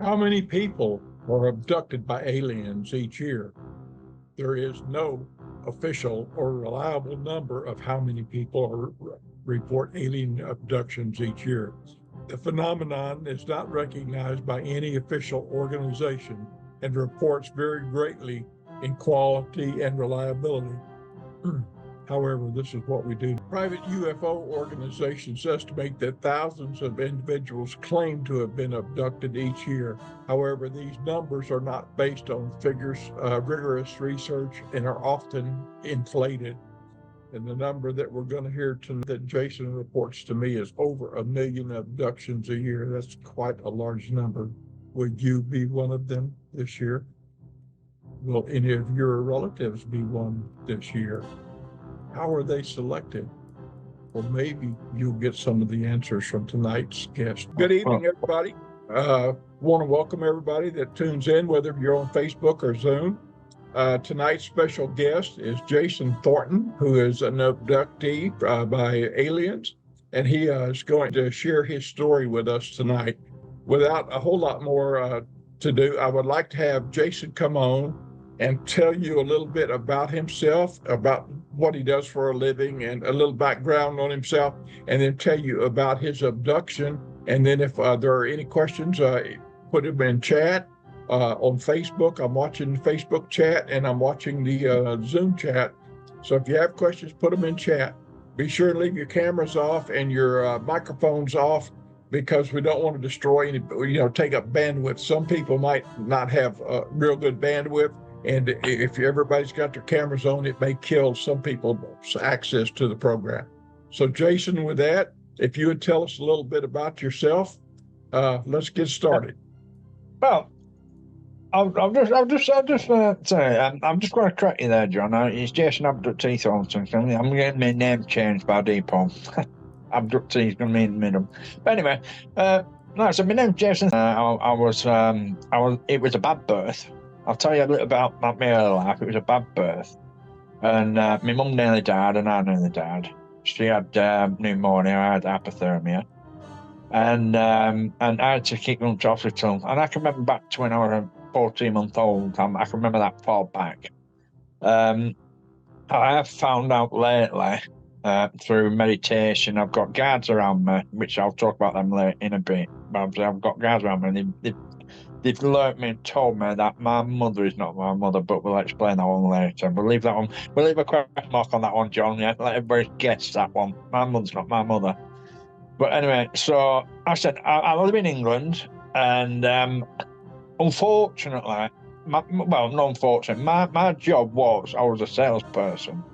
How many people are abducted by aliens each year? There is no official or reliable number of how many people report alien abductions each year. The phenomenon is not recognized by any official organization and reports vary greatly in quality and reliability. However, this is what we do. Private UFO organizations estimate that thousands of individuals claim to have been abducted each year. However, these numbers are not based on rigorous research and are often inflated. And the number that we're going to hear tonight that Jason reports to me is over 1 million abductions a year. That's quite a large number. Would you be one of them this year? Will any of your relatives be one this year? How are they selected? Well, maybe you'll get some of the answers from tonight's guest. Good evening, everybody. Want to welcome everybody that tunes in, whether you're on Facebook or Zoom. Tonight's special guest is Jason Thornton, who is an abductee by aliens, and he is going to share his story with us tonight. Without a whole lot more to do, I would like to have Jason come on and tell you a little bit about himself, about what he does for a living, and a little background on himself, and then tell you about his abduction. And then if there are any questions, put them in chat on Facebook. I'm watching the Facebook chat and I'm watching the Zoom chat. So if you have questions, put them in chat. Be sure to leave your cameras off and your microphones off, because we don't want to destroy any, take up bandwidth. Some people might not have real good bandwidth. And if everybody's got their cameras on, it may kill some people's access to the program. So, Jason, with that, if you would tell us a little bit about yourself, let's get started. Well, I'm just going to correct you there, John. It's Jason Abductee Thornton. I'm getting my name changed by default. Abductee is going to be in the middle. But anyway, no. So my name's Jason. It was a bad birth. I'll tell you a little about my early life. It was a bad birth, and my mum nearly died, and I nearly died. She had pneumonia. I had hypothermia, and I had to keep going to hospital. And I can remember back to when I was 14-month-old. I can remember that far back. I have found out lately through meditation. I've got guards around me, which I'll talk about them later in a bit. But I've got guards around me, and they've learnt me and told me that my mother is not my mother, but we'll explain that one later. We'll leave that one. We'll leave a question mark on that one, John. Yeah, let everybody guess that one. My mother's not my mother. But anyway, so I said I live in England, and unfortunately, my job was I was a salesperson.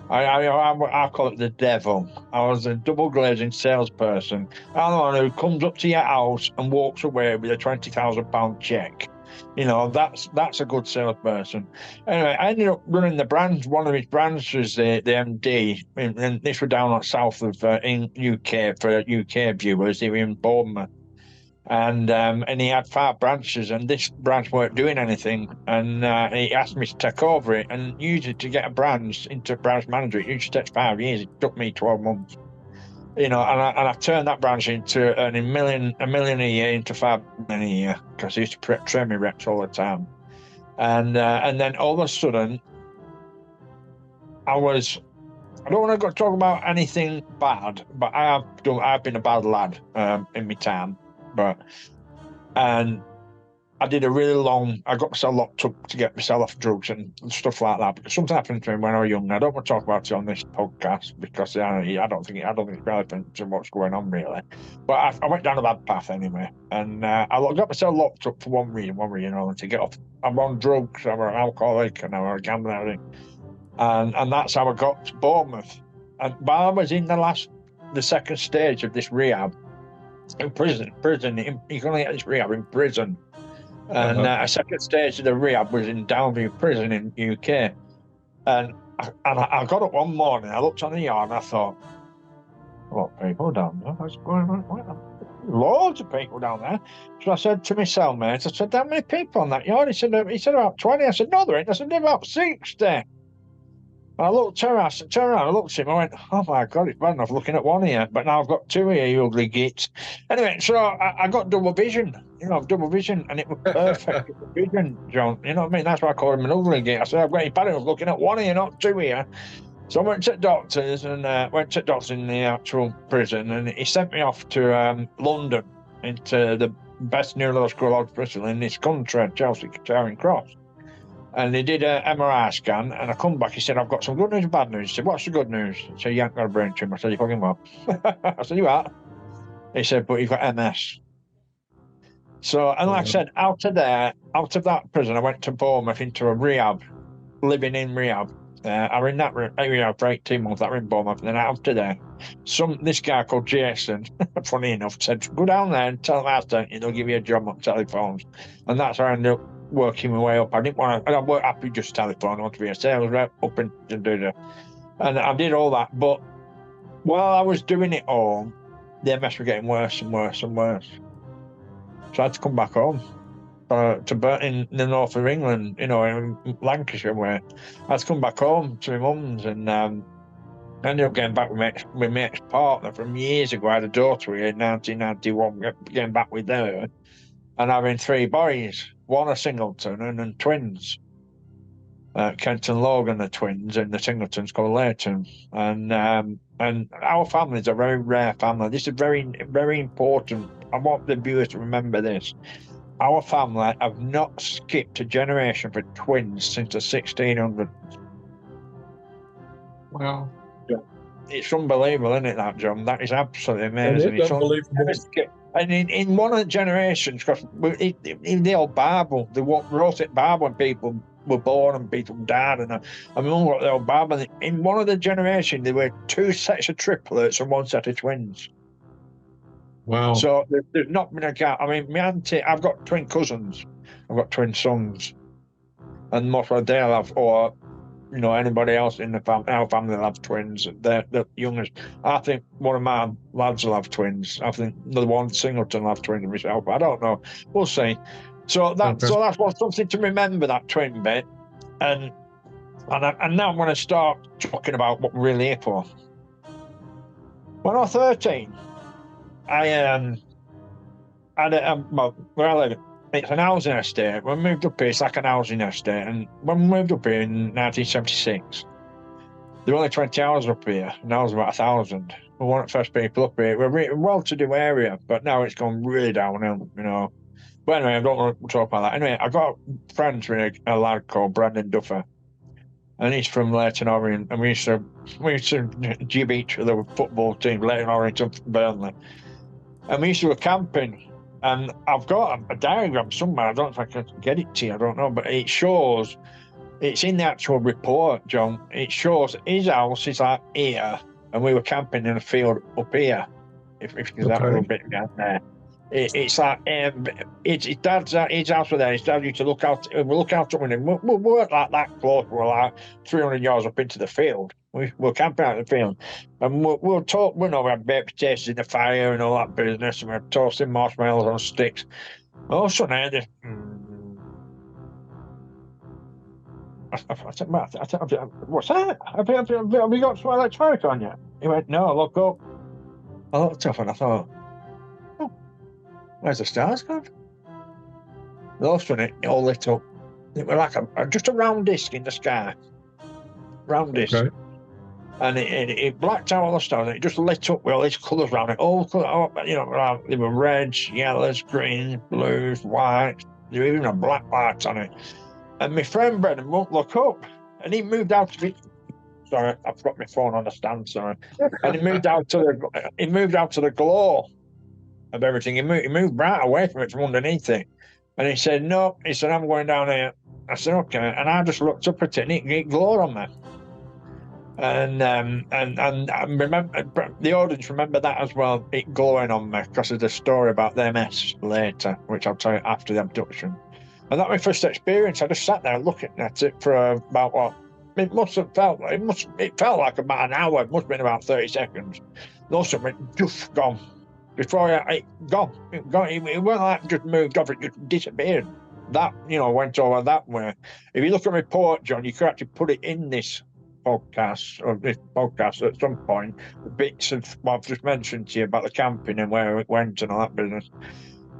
I call it the devil. I was a double glazing salesperson. I'm the one who comes up to your house and walks away with a £20,000 check. That's a good salesperson. Anyway, I ended up running the branch. One of his branches, the MD, and this was down south of in UK for UK viewers. They were in Bournemouth. And he had 5 branches, and this branch weren't doing anything, and he asked me to take over it. And usually to get a branch into branch manager, it usually takes 5 years. It took me 12 months, and I turned that branch into earning a million a year into 5 million a year, because I used to train me reps all the time. And then all of a sudden, I don't want to talk about anything bad, but I've been a bad lad in my time. And I did I got myself locked up to get myself off drugs and stuff like that, because something happened to me when I was young. I don't want to talk about it on this podcast, because I don't think it's relevant to what's going on, really. But I went down a bad path anyway, and I got myself locked up for one reason only, to get off. I'm on drugs, I'm an alcoholic, and I'm a gambling, and that's how I got to Bournemouth. And while I was in the second stage of this rehab, in prison. You can only get this rehab in prison. And a second stage of the rehab was in Downview Prison in UK. And I got up one morning, I looked on the yard, and I thought, what people down there? What's going on? Loads of people down there. So I said to my cellmate, I said, how many people on that yard? He said about 20. I said, no, there ain't. I said, there's about 60. I looked around, I looked at him, I went, oh my God, it's bad enough looking at one here, but now I've got 2 here, you ugly git. Anyway, so I got double vision. double vision, and it was perfect vision, John. You know what I mean? That's why I call him an ugly gate. I said, I've got your parents looking at one of you, not two here. So I went to doctors and went to doctors in the actual prison, and he sent me off to London into the best neurological hospital in this country, Chelsea, Charing Cross. And he did an MRI scan, and I come back. He said, I've got some good news and bad news. He said, what's the good news? He said, you ain't got a brain tumor. I said, you fucking what? I said, you are. He said, but you've got MS. So, and like I said, out of that prison, I went to Bournemouth into a rehab, living in rehab. I was in that rehab for 18 months. That was in Bournemouth. And then after there, this guy called Jason, funny enough, said, go down there and tell them I sent you. They'll give you a job on telephones. And that's how I ended up working my way up. I weren't happy just telephone. I wanted to be a sales rep up and do that. And I did all that. But while I was doing it all, the MS were getting worse and worse and worse. So I had to come back home to Burton in the north of England, in Lancashire, where I had to come back home to my mum's, and I ended up getting back with my ex-partner from years ago. I had a daughter here in 1991, getting back with her, and having 3 boys, one a singleton and then twins. Kent and Logan are twins, and the singletons called Leighton. And our family is a very rare family. This is very, very important. I want the viewers to remember this. Our family have not skipped a generation for twins since the 1600s. Wow. It's unbelievable, isn't it, that, John? That is absolutely amazing. It's unbelievable. And in one of the generations, because in the old Bible, they wrote it Bible when people were born and people died. And I remember what the old Bible, in one of the generations, there were 2 sets of triplets and 1 set of twins. Wow. So there's not been a gap. I mean, my auntie, I've got twin cousins, I've got twin sons, and most of they'll have, or anybody else in our family will have twins. They're the youngest. I think one of my lads will have twins. I think the one singleton will have twins myself. I don't know. We'll see. So that's something to remember, that twin bit. And now I'm going to start talking about what we're really here for. When I was 13. I where I live, it's an housing estate. When we moved up here, it's like an housing estate. And when we moved up here in 1976, there were only 20 houses up here. Now there's about 1,000. We weren't the first people up here. We're a well-to-do area, but now it's gone really downhill, But anyway, I don't want to talk about that. Anyway, I got friends with a lad called Brandon Duffer, and he's from Leighton Orient, and we used to jib each other with football team, Leighton Orient and Burnley. And we used to go camping, and I've got a diagram somewhere. I don't know if I can get it to you. I don't know, but it shows. It's in the actual report, John. It shows his house is like here, and we were camping in a field up here. If that little bit down there, it's like his dad's his house was there. His dad used to look out. We look out up window. We weren't like that close. We were like 300 yards up into the field. We're camping out in the field, and we'll talk. We had baked potatoes in the fire and all that business, and we're toasting marshmallows on sticks. All of a sudden, I had this. I said, what's that? Have you got some electronic on you? He went, no, look up. I looked up and I thought, oh, where's the stars gone? All of a sudden, it all lit up. It was like just a round disc in the sky. Round disc. Okay. And it blacked out all the stars, and it just lit up with all these colours around it. All colours, they were reds, yellows, greens, blues, whites. There were even a black light on it. And my friend Brendan won't look up, and he moved out to it. Sorry, I've got my phone on the stand. Sorry, and he moved out to the glow of everything. He moved right away from it, from underneath it, and he said, "No," he said, "I'm going down here." I said, "Okay," and I just looked up at it, and it glowed on me. And I remember the audience remember that as well, it glowing on me, because of the story about the MS later, which I'll tell you after the abduction. And that was my first experience. I just sat there looking at it for about it felt like about an hour. It must have been about 30 seconds. And also went doof, gone. Before it gone. It wasn't like it just moved off, it just disappeared. That went over that way. If you look at my report, John, you could actually put it in this podcast at some point, the bits of what I've just mentioned to you about the camping and where it went and all that business.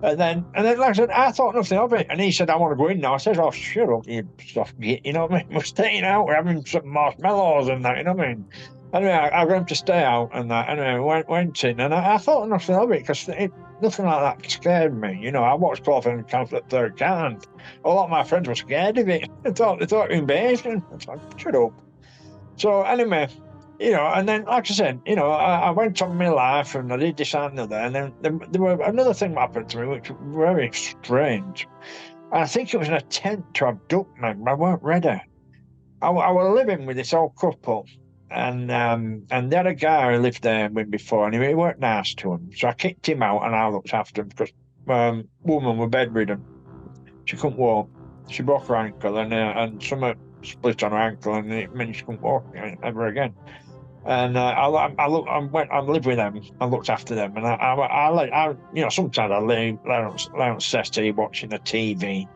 And then, like I said, I thought nothing of it. And he said, I want to go in now. I said, oh, shut up, you soft git. You know what I mean? We're staying out. We're having some marshmallows and that, you know what I mean? Anyway, I got him to stay out and that. Anyway, went in. And I thought nothing of it because nothing like that scared me. You know, I watched 12th and Conflict Third Kind. A lot of my friends were scared of it. They thought it was invasion. I was like, shut up. So anyway, you know, and then, like I said, you know, I went on my life and I did this and another. And then there were another thing that happened to me, which was very strange. And I think it was an attempt to abduct me, but I weren't ready. I was living with this old couple, and they had a guy who lived there with before, and he weren't nice to him. So I kicked him out, and I looked after him because woman was bedridden. She couldn't walk. She broke her ankle, and something split on her ankle, and it meant she couldn't walk ever again. And I lived with them. I looked after them, and I you know, sometimes I lay on settee watching the TV,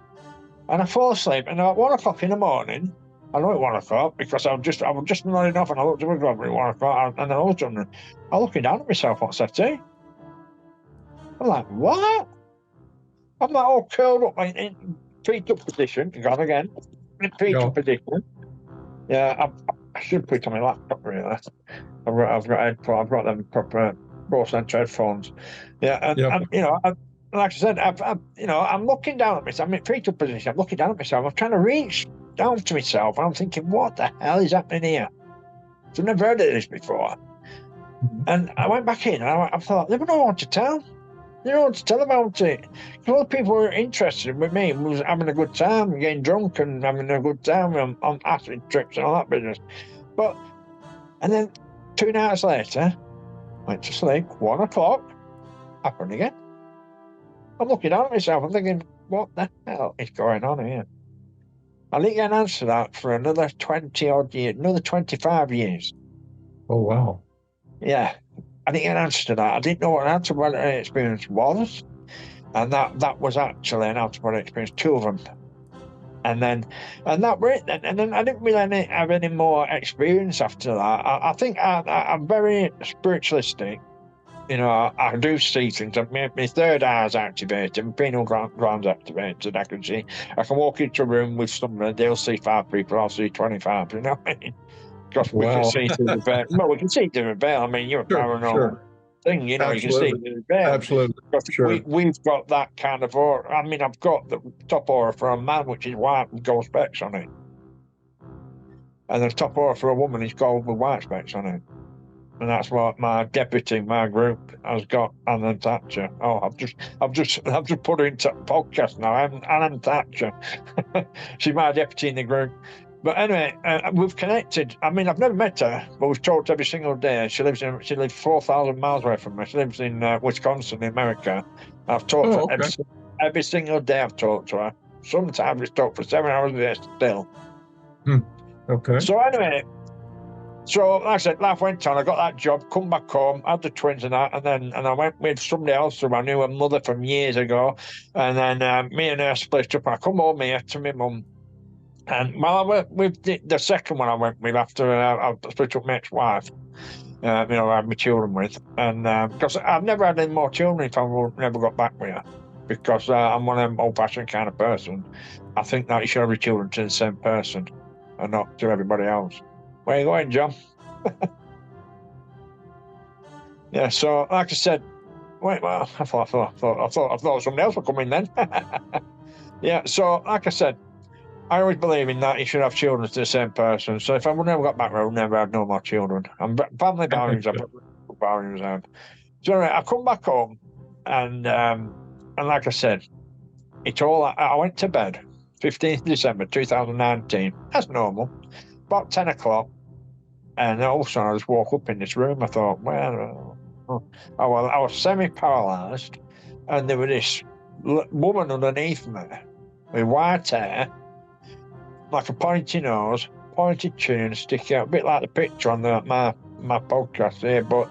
and I fall asleep. And at 1 o'clock in the morning, I know at 1 o'clock because I was just nodding off, and I looked at my clock at 1 o'clock, and all of a sudden, I'm looking down at myself on settee. I'm like, what? I'm like all curled up in feet up position. Gone again. In feet up position. Yeah, I should put it on my laptop really. I've got them proper Bose headphones. Yeah, and you know, like I said, you know, I'm looking down at myself. I'm in fetal position. I'm looking down at myself. I'm trying to reach down to myself. And I'm thinking, what the hell is happening here? So I've never heard of this before. And I went back in and I thought, they don't know what to tell. They don't know what to tell about it. A lot of people were interested with me, was having a good time, getting drunk and having a good time on acid trips and all that business. And then 2 nights later, went to sleep, 1 o'clock, happened again. I'm looking down at myself, I'm thinking, what the hell is going on here? I didn't get an answer to that for another 20 odd years, another 25 years. Oh, wow. Yeah, I didn't get an answer to that. I didn't know what an out-of-body experience was. And that was actually an out-of-body experience, 2 of them. And that was it then. And then I didn't really have any more experience after that. I think I'm very spiritualistic. You know, I do see things. My third eye's activated, my pineal gland's activated. I can see. I can walk into a room with somebody, they'll see 5 people, I'll see 25. You know what I mean? Because we can see through the veil. Well, we can see through the veil. I mean, you're a paranormal thing, you know. Absolutely. You can see through the veil. Absolutely. We've got that kind of aura. I mean, I've got the top aura for a man, which is white with gold specks on it. And the top aura for a woman is gold with white specks on it. And that's what my deputy, my group, has got. Anna Thatcher. Oh, I've just put her into podcast now. Anna Thatcher. She's my deputy in the group. But anyway, we've connected. I mean, I've never met her, but we've talked every single day. She lives 4,000 miles away from me. She lives in Wisconsin, in America. I've talked to her every single day. I've talked to her. Sometimes we've talked for 7 hours a day still. Okay. So anyway. So, like I said, life went on. I got that job, come back home, had the twins and that, and I went with somebody else who I knew, a mother from years ago. And then me and her split up. I come home here to my mum. And while I went with the second one I went with after I split up my ex-wife, you know, I had my children with. And because I've never had any more children if I never got back with her. Because I'm one of them old-fashioned kind of person. I think that you should have your children to the same person and not to everybody else. Where are you going, John? Yeah, so like I said, wait, well, I thought somebody else would come in then. Yeah, so like I said, I always believe in that you should have children to the same person. So if I would never got back, I would never have no more children. And family values, I've got values. So anyway, I come back home, and like I said, I went to bed 15th December 2019, as normal, about 10 o'clock. And all of a sudden, I just woke up in this room. I thought, well, I was semi-paralyzed, and there was this woman underneath me with white hair, like a pointy nose, pointed chin, sticking out, a bit like the picture on my podcast here. But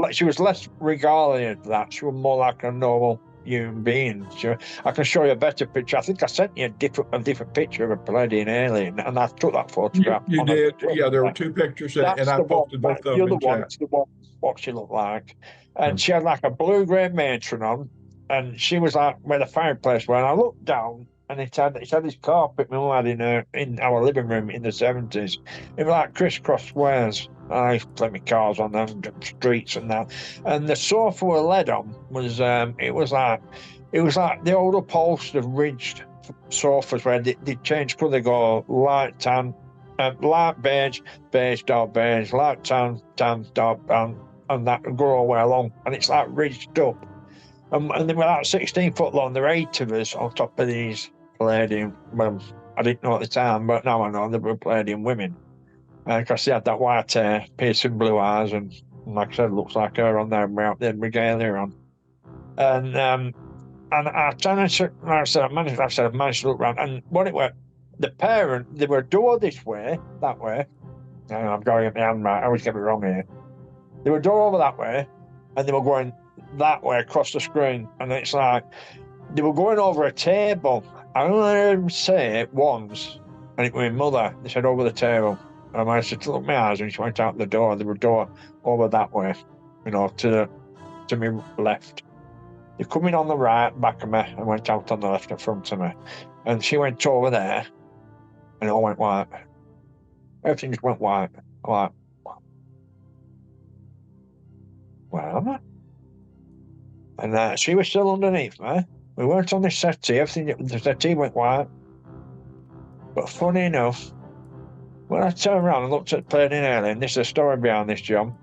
she was less regarded than that. She was more like a normal human being. I can show you a better picture. I think I sent you a different picture of a Palladian alien, and I took that photograph. You did, yeah. There were 2 pictures, and I posted both of them in chat. The one what she looked like, and she had like a blue-grey matron on, and she was like where the fireplace was. And I looked down, and it had this carpet my mum had in our living room in the 70s. It was like crisscross squares. I used to play my cars on them streets and that. And the sofa we led on was it was like the old upholstered ridged sofas where they change colour. They go light tan, light beige, beige, dark beige, light tan, tan, dark tan, and that would go all the way along. And it's like ridged up. And they were like 16 foot long. There were 8 of us on top of these Palladium. Well, I didn't know at the time, but now I know they were Palladium women. Because they had that white hair, piercing blue eyes, and like I said, looks like her on there without the regalia on. And I said, I managed to look around, and when it were, they were a door this way, that way. I'm going at my hand right, I always get it wrong here. They were a door over that way, and they were going that way across the screen, and it's like they were going over a table. I only heard them say it once, and it was my mother. They said over the table. And I managed to look my eyes, and she went out the door. There was a door over that way, to my left. They come in on the right, back of me, and went out on the left in front of me. And she went over there, and it all went white. Everything just went white. I'm like, where am I? And she was still underneath me. We weren't on the settee. The settee went white. But funny enough, when I turned around and looked at Palladium alien, this is a story behind this, John.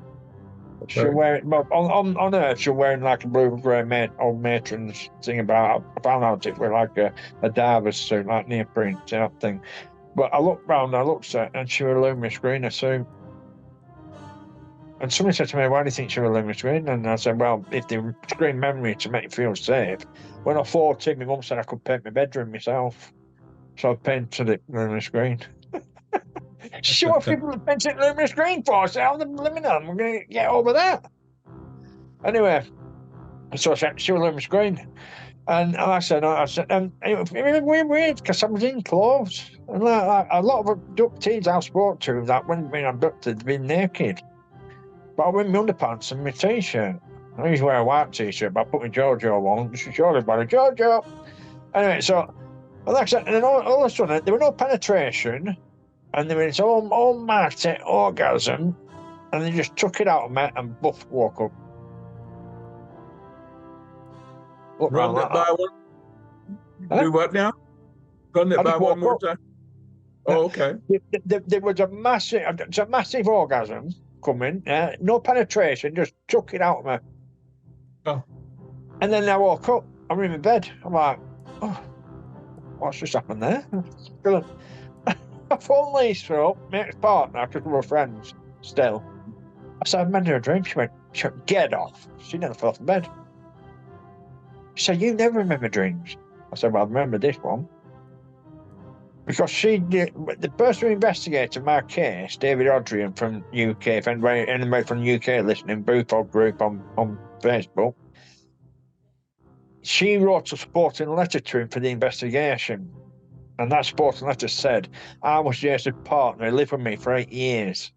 She was wearing, on Earth, she was wearing like a blue and grey old matron's thing about. I found out it was like a diver's suit, like neoprene type thing. But I looked round, I looked at her, and she was a luminous green suit. And somebody said to me, why do you think she was luminous green? And I said, well, if they screen memory to make you feel safe. When I was 14, my mum said I could paint my bedroom myself. So I painted it luminous green. She what people have painted luminous green for? I said, I'm living on. I'm going to get over that. Anyway, so I said, she was luminous green. And I said, and it was weird because I was in clothes. And like a lot of abductees I've spoke to that when being abducted, they've been naked. But I wear my underpants and my t-shirt. I used to wear a white t-shirt, but I put my JoJo on. Surely by the JoJo. Anyway, so like I said, and then all of a sudden there was no penetration, and there was this almighty orgasm, and they just took it out of me and buff woke up. Run that by one. Huh? Do what now? Run that by one more time. Oh, okay. There was a massive orgasm coming. No penetration, just took it out of me. Oh. And then I woke up. I'm in my bed. I'm like, oh, what's just happened there? I phoned Lisa up, my ex-partner, because we were friends still. I said, I've had a dream. She went, get off. She never fell off the bed. She said, you never remember dreams. I said, well, I remember this one. Because the person who investigated my case, David Odrian from UK, if anybody from UK listening, Buford Group on Facebook, she wrote a supporting letter to him for the investigation. And that supporting letter said, I was Jason's partner, he lived with me for 8 years.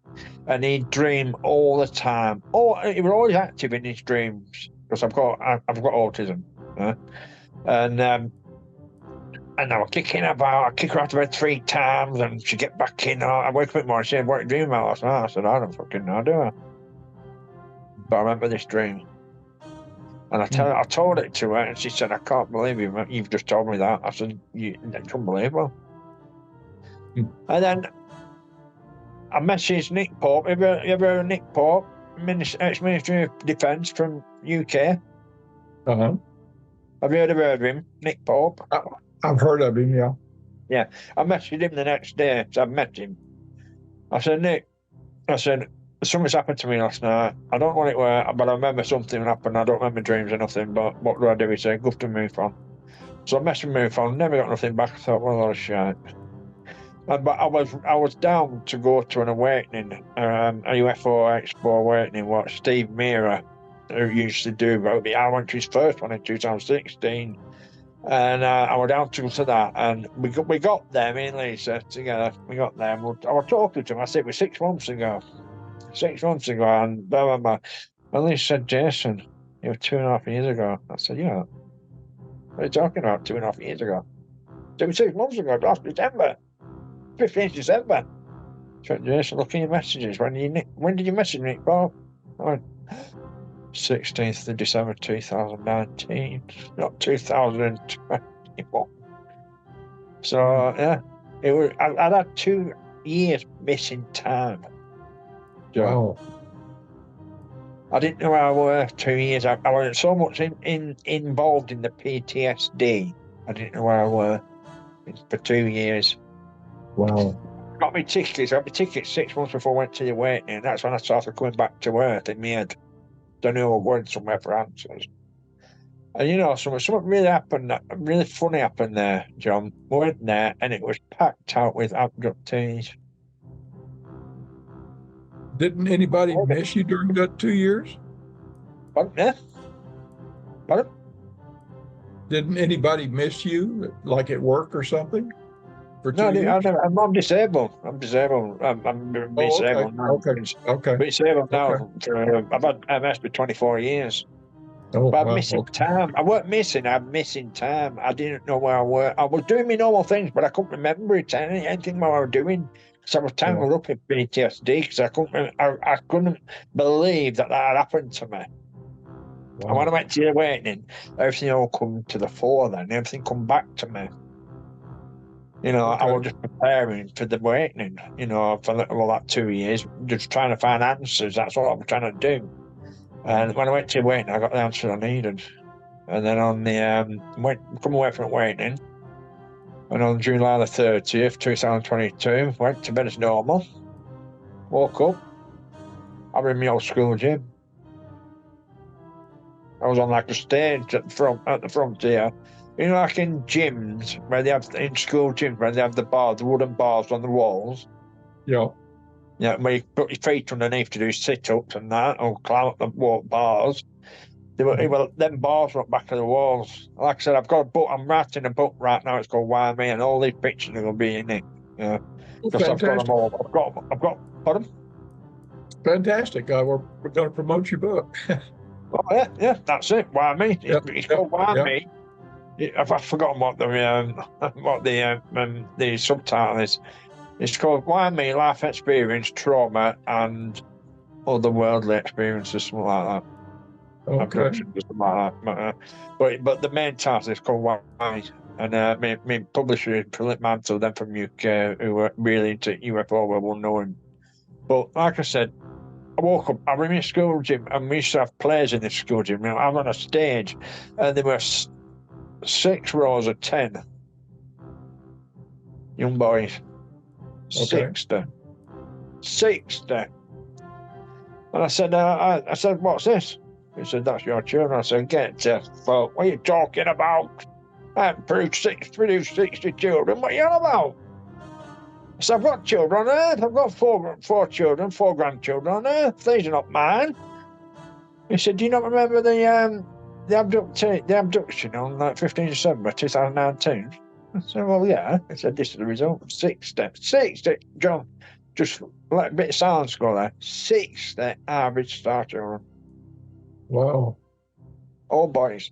And he'd dream all the time. He was always active in his dreams. Because I've got autism. And I was kicking about. I kick her out of bed 3 times, and she get back in. I wake up in the morning, she said, what are you dreaming about last night? I said, I don't fucking know, do I? But I remember this dream. And I told it to her, and she said, I can't believe you've just told me that. I said, it's unbelievable. And then I messaged Nick Pope. Have you ever heard of Nick Pope, ex-Ministry of Defence from UK? Uh-huh. Have you ever heard of him, Nick Pope? I've heard of him, yeah. Yeah, I messaged him the next day. So I met him. I said, Nick, something's happened to me last night. I don't know what it were, but I remember something happened. I don't remember dreams or nothing, but what do I do? He said, go to MUFON. So I messaged MUFON, never got nothing back. I thought, well, that was shite. But I was down to go to an awakening, a UFO Expo awakening, what Steve Meara, who used to do. I went to his first one in 2016. And I went down to that, and we got there, me and Lisa together. We got there, and I was talking to him. I said, it was 6 months ago. 6 months ago, and blah, blah, blah. And Lisa said, Jason, it was 2.5 years ago. I said, yeah. What are you talking about? 2.5 years ago. 6 months ago, last December. 15th December. Just look at your messages. When did you message me, Bob? 16th of December 2019, not 2021. So yeah, I'd had 2 years missing time. Wow. I didn't know where I were 2 years. I was so much involved in the PTSD. I didn't know where I were for 2 years. Wow. Got me tickets. I got my tickets 6 months before I went to the waiting. And that's when I started coming back to Earth in my head. Don't know, I'm going somewhere for answers. And you know, something really happened, really funny happened there, John. We went there and it was packed out with abductees. Didn't anybody miss you during that 2 years? Pardon? Pardon? Didn't anybody miss you, like at work or something, for 2 years? I'm disabled. I'm disabled. I'm Okay. disabled now. Okay. Disabled now. Okay. I've had MS for 24 years. Oh, But I'm wow. missing Okay. time. I weren't missing. I'm missing time. I didn't know where I were. I was doing my normal things, but I couldn't remember it. Anything what I was doing. So I was tangled up in PTSD because I couldn't believe that had happened to me. Wow. And when I went to the awakening, everything all come to the fore then. Everything come back to me. You know, I was just preparing for the awakening, you know, for that 2 years, just trying to find answers. That's what I was trying to do. And when I went to awakening, I got the answer I needed. And then on the come away from awakening, and on July the 30th, 2022, went to bed as normal. Woke up. I was in my old school gym. I was on like a stage at the front here. You know, like in gyms where they have in school gyms where they have the wooden bars on the walls. Yeah. Yeah, where you put your feet underneath to do sit-ups and that, or climb up the walk bars. Well, them bars were up back of the walls. Like I said, I've got a book. I'm writing a book right now. It's called Why Me, and all these pictures are going to be in it. Yeah, because I've got them all. I've got. Pardon? Fantastic. We're going to promote your book. Oh yeah, that's it. Why Me? It's called Why Me. I've forgotten what the subtitle is. It's called Why Me: Life Experience, Trauma, and Otherworldly Experiences, something like that. Abduction, something like that. But the main title is called Why Me. And my publisher is Philip Mantle, then from UK, who are really into UFO, will know him. But like I said, I woke up, I was in a school gym, and we used to have plays in this school gym. I'm on a stage, and there were 6 rows of 10 young boys. 60. 60. And I said, what's this? He said, that's your children. I said, get to fuck. What are you talking about? I haven't produced 60 children. What are you on about? I said, I've got children on Earth. I've got four children, 4 grandchildren on Earth. These are not mine. He said, do you not remember the abduction on 15th December 2019? I said, well, yeah. He said, this is the result of 60. John, just let a bit of silence go there. 60 average star children. Wow. All boys.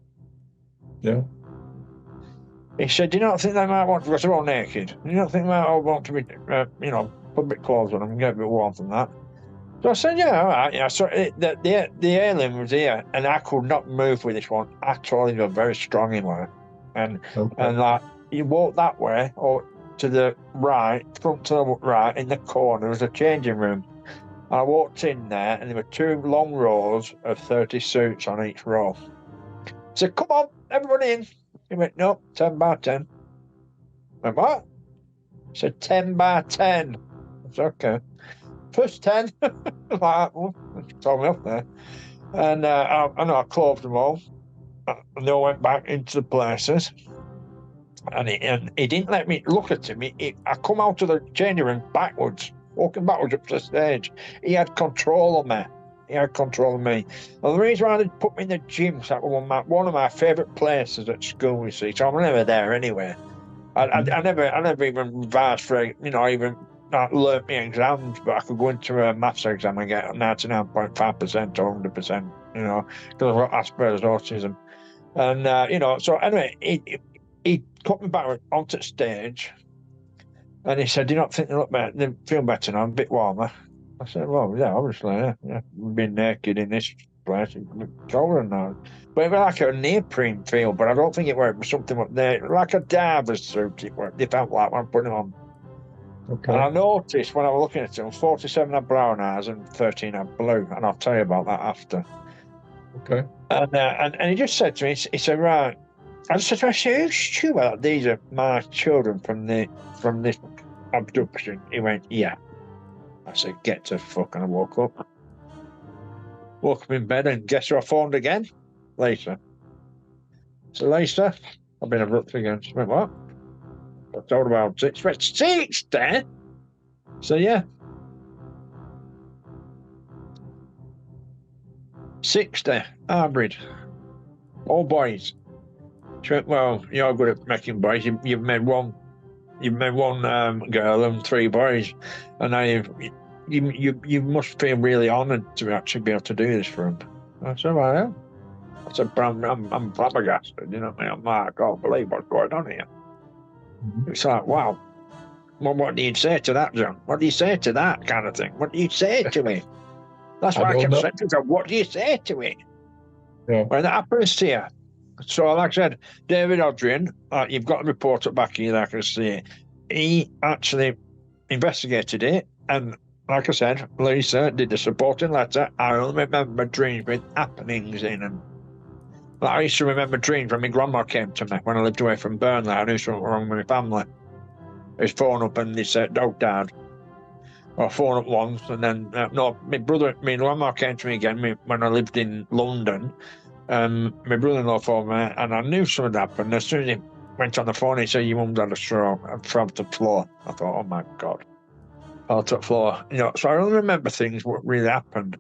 Yeah. He said, do you not think they might want to, because they're all naked, do you not think they might all want to be, public clothes on them and get a bit warm from that? So I said, yeah, all right. Yeah. So the alien was here, and I could not move with this one at all. He was very strong in there. And like, you walk that way or to the right, front to the right, in the corner, was a changing room. And I walked in there, and there were 2 long rows of 30 suits on each row. I said, come on, everybody in. He went, no, 10 by 10. I went, what? He said, 10 by 10. I said, okay. First 10. Like, well, told me off there. And I closed them all. And they all went back into the places. And he didn't let me look at him. I come out of the changing room backwards, walking backwards up to the stage. He had control of me. And the reason why they put me in the gym, that was one of my favourite places at school, you see. So I'm never there anyway. I never even revised for, even not learnt my exams, but I could go into a maths exam and get 99.5% or 100%, because I've got Asperger's autism. And so anyway, he took me back onto the stage, and he said, "Do you not think they feel better now? A bit warmer?" I said, "Well, yeah, obviously, yeah. We've been naked in this place, it's colder now." But it was like a neoprene feel, but I don't think it was something up there, like a diver's suit. They felt like when I put it on. Okay. And I noticed when I was looking at them, 47 had brown eyes and 13 had blue, and I'll tell you about that after. Okay. And he just said to me, he said, "Right." I just said to him, "Are you sure that these are my children from this abduction?" He went, "Yeah." I said, "Get to fuck," and I woke up. Woke up in bed, and guess who I phoned again? Lisa. So Lisa, I've been abducted again. She went, "What?" I told her about it. She went, "60?" So yeah. 60, hybrid. All boys. She went, "Well, you're good at making boys. You've made one girl and 3 boys, and now you must feel really honoured to actually be able to do this for them." I said, "Well, yeah." I said, "But I'm flabbergasted. You know what I mean? I can't believe what's going on here." It's like, wow. Well, what do you say to that, John? What do you say to that kind of thing? What do you say to it? That's why I kept saying to him, what do you say to it? Yeah. When that happens to you. So, like I said, David Odrin, you've got a report up back here that I can see. He actually investigated it, and like I said, Lisa did the supporting letter. I only remember dreams with happenings in them. Like, I used to remember dreams when my grandma came to me when I lived away from Burnley. I knew something wrong with my family. His phone up and they said, "Dog died." Or phone up once, and then no, my grandma came to me again when I lived in London. My brother-in-law phoned me, and I knew something had happened. As soon as he went on the phone, he said, "Your mum's had a stroke and fell to the floor." I thought, "Oh my God." Fell to the floor. So I only remember things what really happened.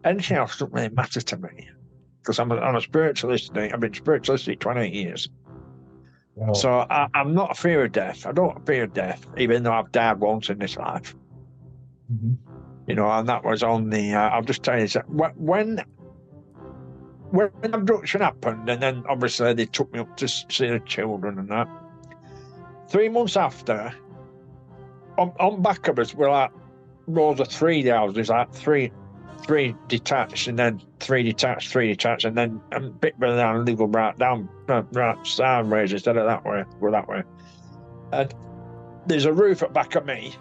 Anything else doesn't really matter to me. Because I'm a spiritualist. I've been spiritualistic 28 years. Wow. So I'm not afraid of death. I don't fear death, even though I've died once in this life. And that was on the, I'll just tell you, when abduction happened, and then obviously they took me up to see the children and that. 3 months after, on back of us were like rows of 3 houses, like three detached, and then 3 detached, and then a bit further down, they go right down, right sideways instead of that way, go that way. And there's a roof at back of me.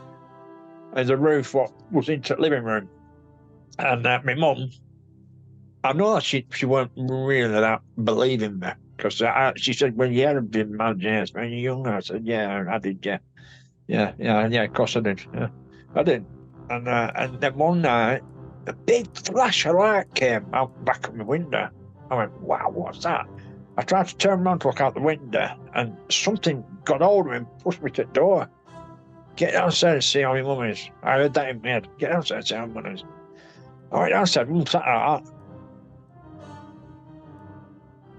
There's a roof what was into the living room. And my mum, I know that she weren't really that believing me, because she said, "Well, you had been imagination when you're younger." I said, "Yeah, I did, yeah. Yeah, of course I did. Yeah, I did." And then one night, a big flash of light came out back of my window. I went, "Wow, what's that?" I tried to turn around to look out the window, and something got hold of me and pushed me to the door. "Get downstairs and see how your mum is." I heard that in my head. "Get downstairs and see how your mum is." I went downstairs, mum sat like that.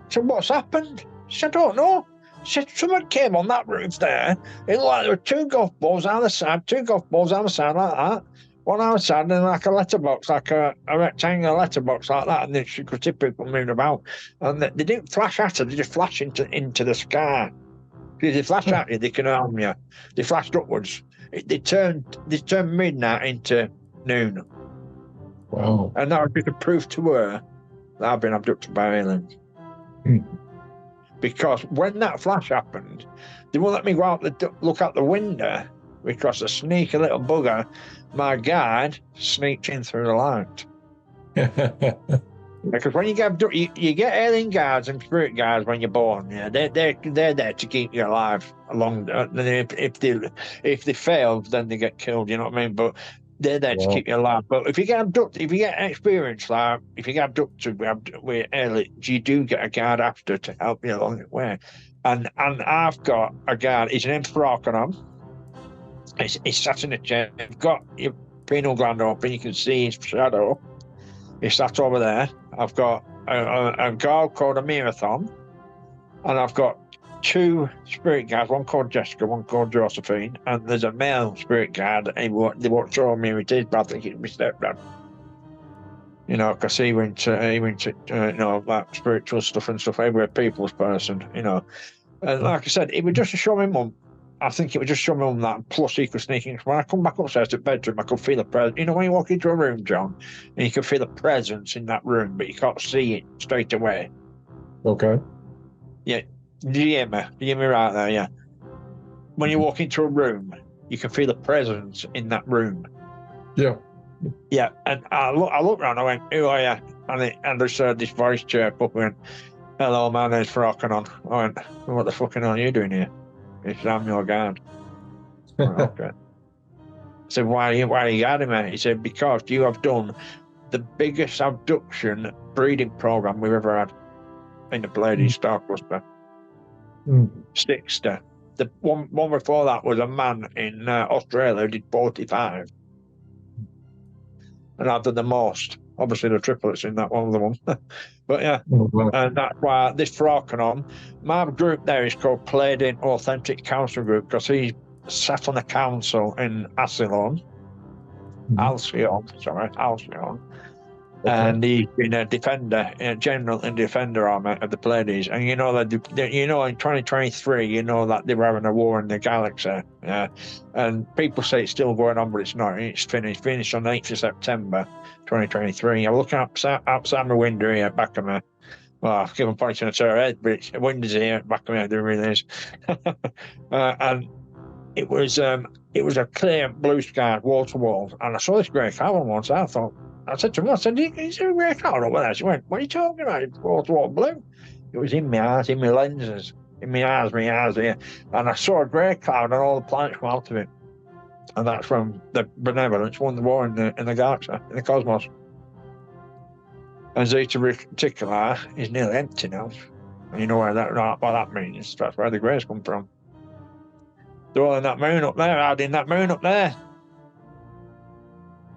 I said, "What's happened?" She said, "I don't know." She said, "Someone came on that roof there. It looked like there were 2 golf balls on the side, 2 golf balls on the side like that. One outside and like a letterbox, like a rectangular letterbox like that." And then she could see people moving about. And they didn't flash at her, they just flashed into the sky. Because they flash at you, they can harm you. They flashed upwards. They turned midnight into noon. Wow. And that would be the proof to her that I've been abducted by aliens. Because when that flash happened, they wouldn't let me go out look out the window, because a sneaky little bugger, my guide, sneaked in through the light. Because when you get abducted, you get alien guides and spirit guides when you're born. Yeah, they're there to keep you alive. If they fail, then they get killed. You know what I mean? But they're there to keep you alive. But if you get abducted, if you get experience, like if you get abducted with aliens, you do get a guide after to help you along the way. And I've got a guide. His name's Farakanon. He's sat in a chair. You've got your pineal gland open. You can see his shadow. He's sat over there. I've got a girl called a Marathon, and I've got 2 spirit guides, one called Jessica, one called Josephine, and there's a male spirit guide. They won't show me who it is, but I think it's my stepdad. You know, because he went to you know, like spiritual stuff and stuff. Everywhere people's person, you know. And like I said, it would just show my mum. I think it would just show my mum that. Plus, he could sneak in. When I come back upstairs to the bedroom, I could feel the presence. You know, when you walk into a room, John, and you can feel the presence in that room, but you can't see it straight away. Okay. Yeah. Do you hear me? Do you hear me right there? Yeah. When you walk into a room, you can feel the presence in that room. Yeah. Yeah. And I looked around, I went, who are you? And I just heard this voice chirp up and went, hello, my name's Frockanon. I went, what the fucking are you doing here? He said, I'm your guard. I went, okay. I said, why are you guarding me? He said, because you have done the biggest abduction breeding program we've ever had in the Pleiades star cluster. 60. The one before that was a man in Australia who did 45. And I've done the most. Obviously, the triplets in that one of them. But yeah, and that's why this Frockanon, my group there is called Pleiadian Authentic Council Group, because he sat on the council in Alcyon. Okay. And he's been a defender, a general and defender army of the Pleiades. And you know that you know in 2023, you know that they were having a war in the galaxy. Yeah, and people say it's still going on, but it's not. It's finished. Finished on the 8th of September, 2023. I'm looking outside my window here, back of me. Well, I keep on pointing at her head, but it's windows here, back of me. There really is. And it was a clear blue sky, wall to wall. And I saw this grey cow once. I said to him, I said, is there a grey cow over there? She went, what are you talking about? It's wall to wall blue. It was in my eyes, in my lenses, in my eyes here. And I saw a grey cloud and all the planets come out of it. And that's when the benevolence won the war in the galaxy, in the cosmos. And Zeta Reticuli is nearly empty now. And you know what that means? That's where the greys come from. They're all in that moon up there, adding that moon up there.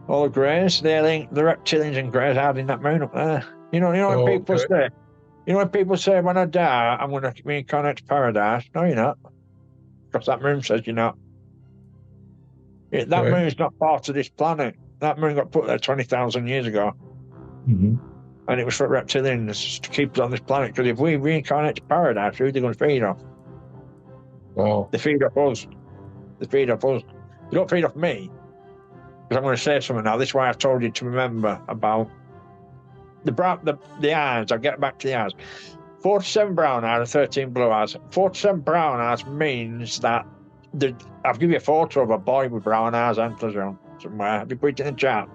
All the greys, the reptilians and greys adding that moon up there. You know when people say, when people say when I die, I'm going to reincarnate to paradise. No, you're not. Because that moon says you're not. That moon's not part of this planet. That moon got put there 20,000 years ago. And it was for reptilians to keep us on this planet. Because if we reincarnate to paradise, who are they going to feed off? Wow. They feed off us. They don't feed off me. Because I'm going to say something now. This is why I've told you to remember about the eyes. I'll get back to the eyes. 47 brown eyes and 13 blue eyes. 47 brown eyes means that I'll give you a photo of a boy with brown eyes antlers on somewhere. Have you put it in the chat?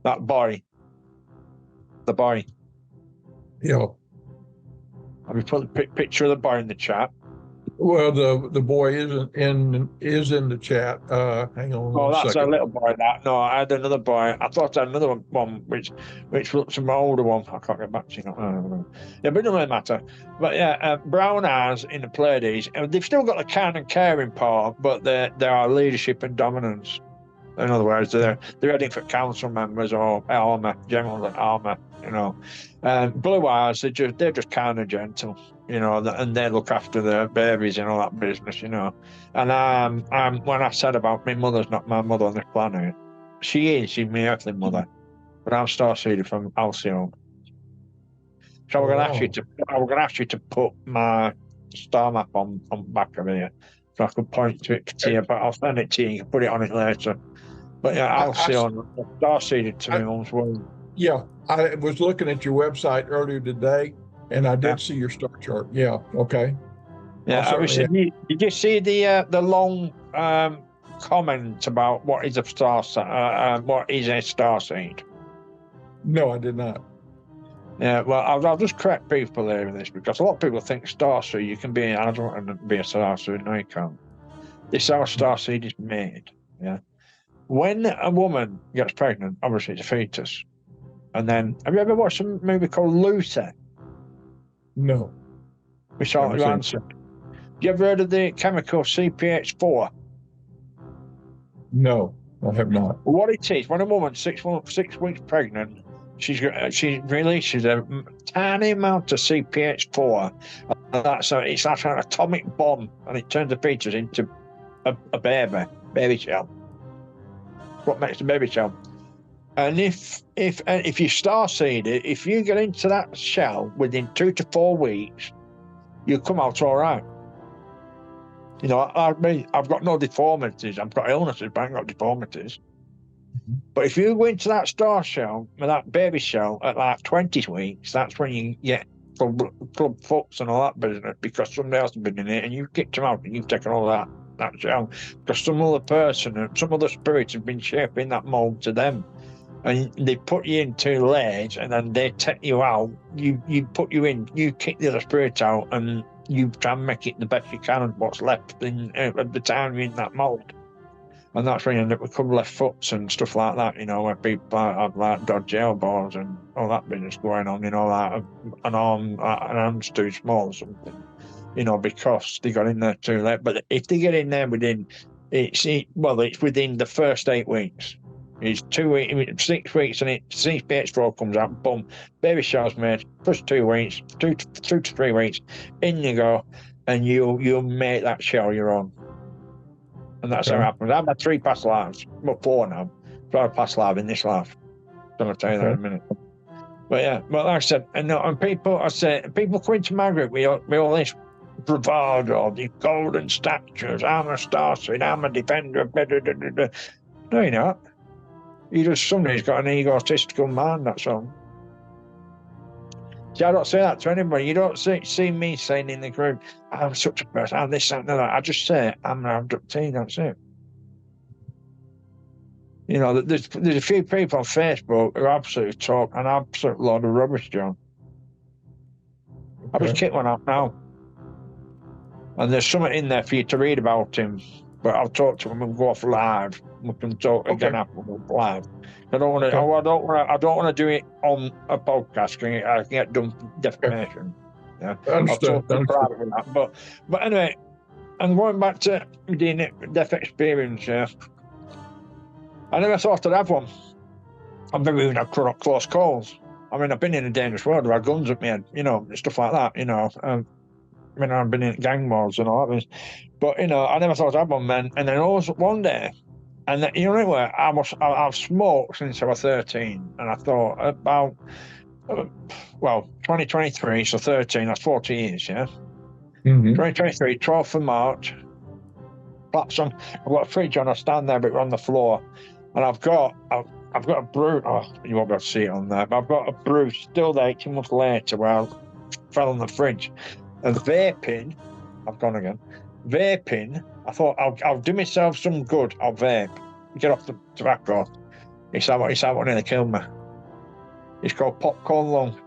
That boy. The boy. Yeah. Have you put the picture of the boy in the chat? Well, the boy is in the chat. Hang on. Oh, that's second. a little boy. That no, I had another boy. I thought I had another one, which looks an older one. I can't get back to you. Yeah, but it doesn't really matter. But yeah, brown eyes in the Pleiades. They've still got the kind and caring part, but they are leadership and dominance. In other words, they're heading for council members or armor, general armor. You know, blue eyes. They're just kind of gentle. You know, and they look after the babies and all that business, you know. And when I said about my mother's not my mother on this planet, she's my earthly mother, but I'm starseed from Alcyon. So we're going to ask you to put my star map on back of here, so I can point to it to you. But I'll send it to you. You can put it on it later. But yeah, Alcyon, starseeded to my mum's womb. Yeah, I was looking at your website earlier today. And I did see your star chart. Yeah. Okay. Yeah. Did you see the long comment about what is a star seed? No, I did not. Yeah. Well, I'll just correct people there in this, because a lot of people think star seed you can be an adult and be a star seed. No, you can't. This is how a star seed is made. Yeah. When a woman gets pregnant, obviously it's a fetus. And then, have you ever watched a movie called Lucy? No. We saw the answer. You ever heard of the chemical CPH4? No, I have not. What it is, when a woman's 6 weeks pregnant, she releases a tiny amount of CPH4. It's like an atomic bomb, and it turns the fetus into a baby cell. What makes the baby cell? And if you starseed it, if you get into that shell within 2 to 4 weeks, you come out all right. You know, I've got no deformities. I've got illnesses, but I ain't got deformities. Mhm. But if you go into that star shell, that baby shell, at like 20 weeks, that's when you get club foots and all that business, because somebody else has been in it and you've kicked them out and you've taken all that shell. Because some other person and some other spirit has been shaping that mold to them. And they put you in too late, and then they take you out. You put you in, you kick the other spirit out, and you try and make it the best you can of what's left at the time you're in that mold. And that's when you end up with couple left foots and stuff like that, you know, where people have like dodgy elbows and all that business going on, you know, like an arm's too small or something, you know, because they got in there too late. But if they get in there within, it's within the first 8 weeks. It's 2 weeks, 6 weeks, and CPH4 comes out, boom, baby shower's made. First 2 weeks, 2 to 3 weeks, in you go, and you'll make that shower your own. And that's how it happens. I've had 3 past lives, well, 4 now. 4 past life in this life. I'm going to tell you that in a minute. But yeah, but like I said, and people come into my group with all this bravado, these golden statues. I'm a starseed, I'm a defender. Blah, blah, blah, blah. No, you're not. Somebody's got an egotistical mind, that's all. See, I don't say that to anybody. You don't see me saying in the group, I'm such a person, I'm this, and that. I just say, I'm an abductee, that's it. You know, there's a few people on Facebook who absolutely talk an absolute load of rubbish, John. I just kick one out now. And there's something in there for you to read about him. But I'll talk to him and go off live. We can talk again after live. I don't want to. I don't want to do it on a podcast. I can get done defamation. Yeah, I'll talk to private with that. But anyway, I'm going back to the death experience. Yeah, I never thought I'd have one. I've never even had close calls. I mean, I've been in a dangerous world. I've had guns at me head, you know, stuff like that. You know, I mean, I've been in gang wars and all that. But you know, I never thought I'd have one, man. And then all one day. And you know what? I've smoked since I was 13, and I thought about 2023, so 13. That's 40 years, yeah. 2023, 12th of March. I've got a fridge on. I stand there, but we're on the floor, and I've got a bruise. Oh, you won't be able to see it on there, but I've got a bruise still there 18 months later where I fell on the fridge. And vaping, I've gone again. Vaping, I thought I'll do myself some good. I'll vape, get off the tobacco. It's that what nearly killed me. It's called popcorn lung.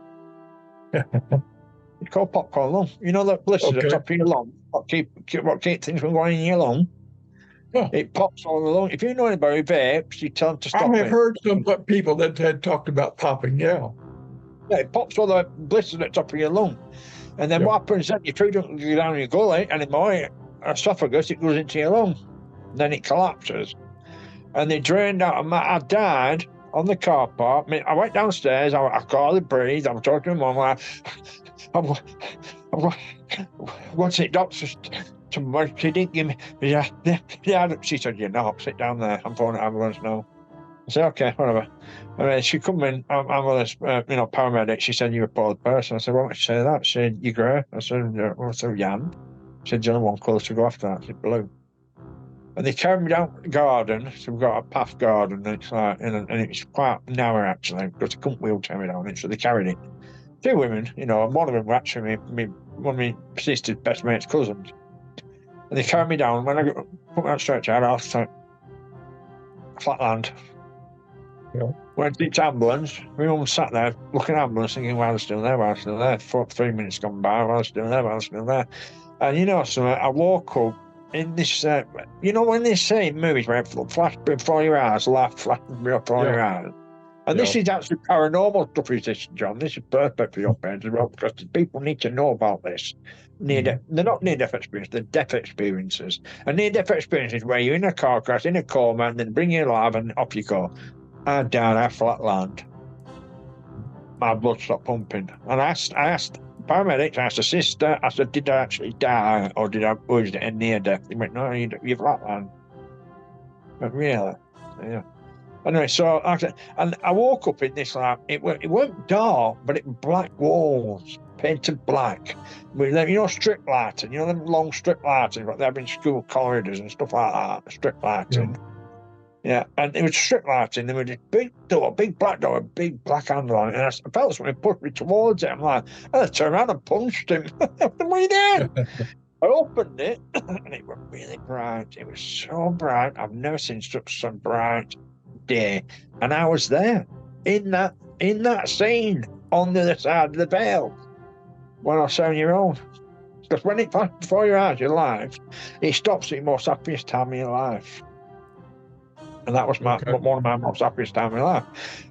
It's called popcorn lung. You know that blister at the top of your lung? What keep things from going in your lung? Yeah. It pops all the lung. If you know anybody who vapes, you tell them to stop. I have heard some people that had talked about popping. Yeah, it pops all the blisters at the top of your lung. And then what happens then? Your food doesn't go down your gullet anymore. Esophagus, it goes into your lung. Then it collapses. And they drained out. I died on the car park. I mean, I went downstairs. I could hardly breathe. I'm talking to my mum. What's it, doctor? She didn't give me. She said, "You're not. Sit down there. I'm phoning ambulance now." I said, "Okay, whatever." And then she come in, ambulance, paramedic. She said, "You're a poor person." I said, "Why don't you say that?" She said, "You're grey." I said, "Jan." She said, "The only one close to go after that." I said, "Blue." And they carried me down the garden. So we've got a path garden, and it's like, and it's quite narrow actually, because they couldn't wheelchair me down it, so they carried it. 2 women, and one of them were actually one of my sister's best mate's cousins. And they carried me down. When I put me on stretcher, I was like, flatland. Yeah. Went to the ambulance. My mum sat there looking at the ambulance, thinking, "Why are still there? Why are still there?" 3 minutes gone by. Why are still there? Why are still there? And so I woke up in this. When they say in movies where it flash before your eyes, life flash before your eyes. And this is actually paranormal stuff, is this, John? This is perfect for your parents as well, because people need to know about this. They're not near-death experiences, they're death experiences. And near-death experiences where you're in a car crash, in a coma, and then bring you alive and off you go. I died, I flatlined. My blood stopped pumping. And I asked paramedics, I asked the sister, I said, "Did I actually die, or was it a near-death?" They went, "No, you flatlined." But really? Yeah. Anyway, so and I woke up in this like it weren't dark, but it black walls, painted black, with them, strip lighting, them long strip lighting, but they've been school corridors and stuff like that, strip lighting. Yeah, and it was strip lighting. There was this big door, big black door, a big black handle on it, and I felt something push me towards it. I'm like, I turned around and punched him. What are you doing? I opened it, and it was really bright. It was so bright. I've never seen such a bright day, and I was there in that scene on the other side of the veil when I was 7-year-old. Because when it passes before your eyes, your life, it stops at your most happiest time of your life. And that was one of my most happiest time of my life.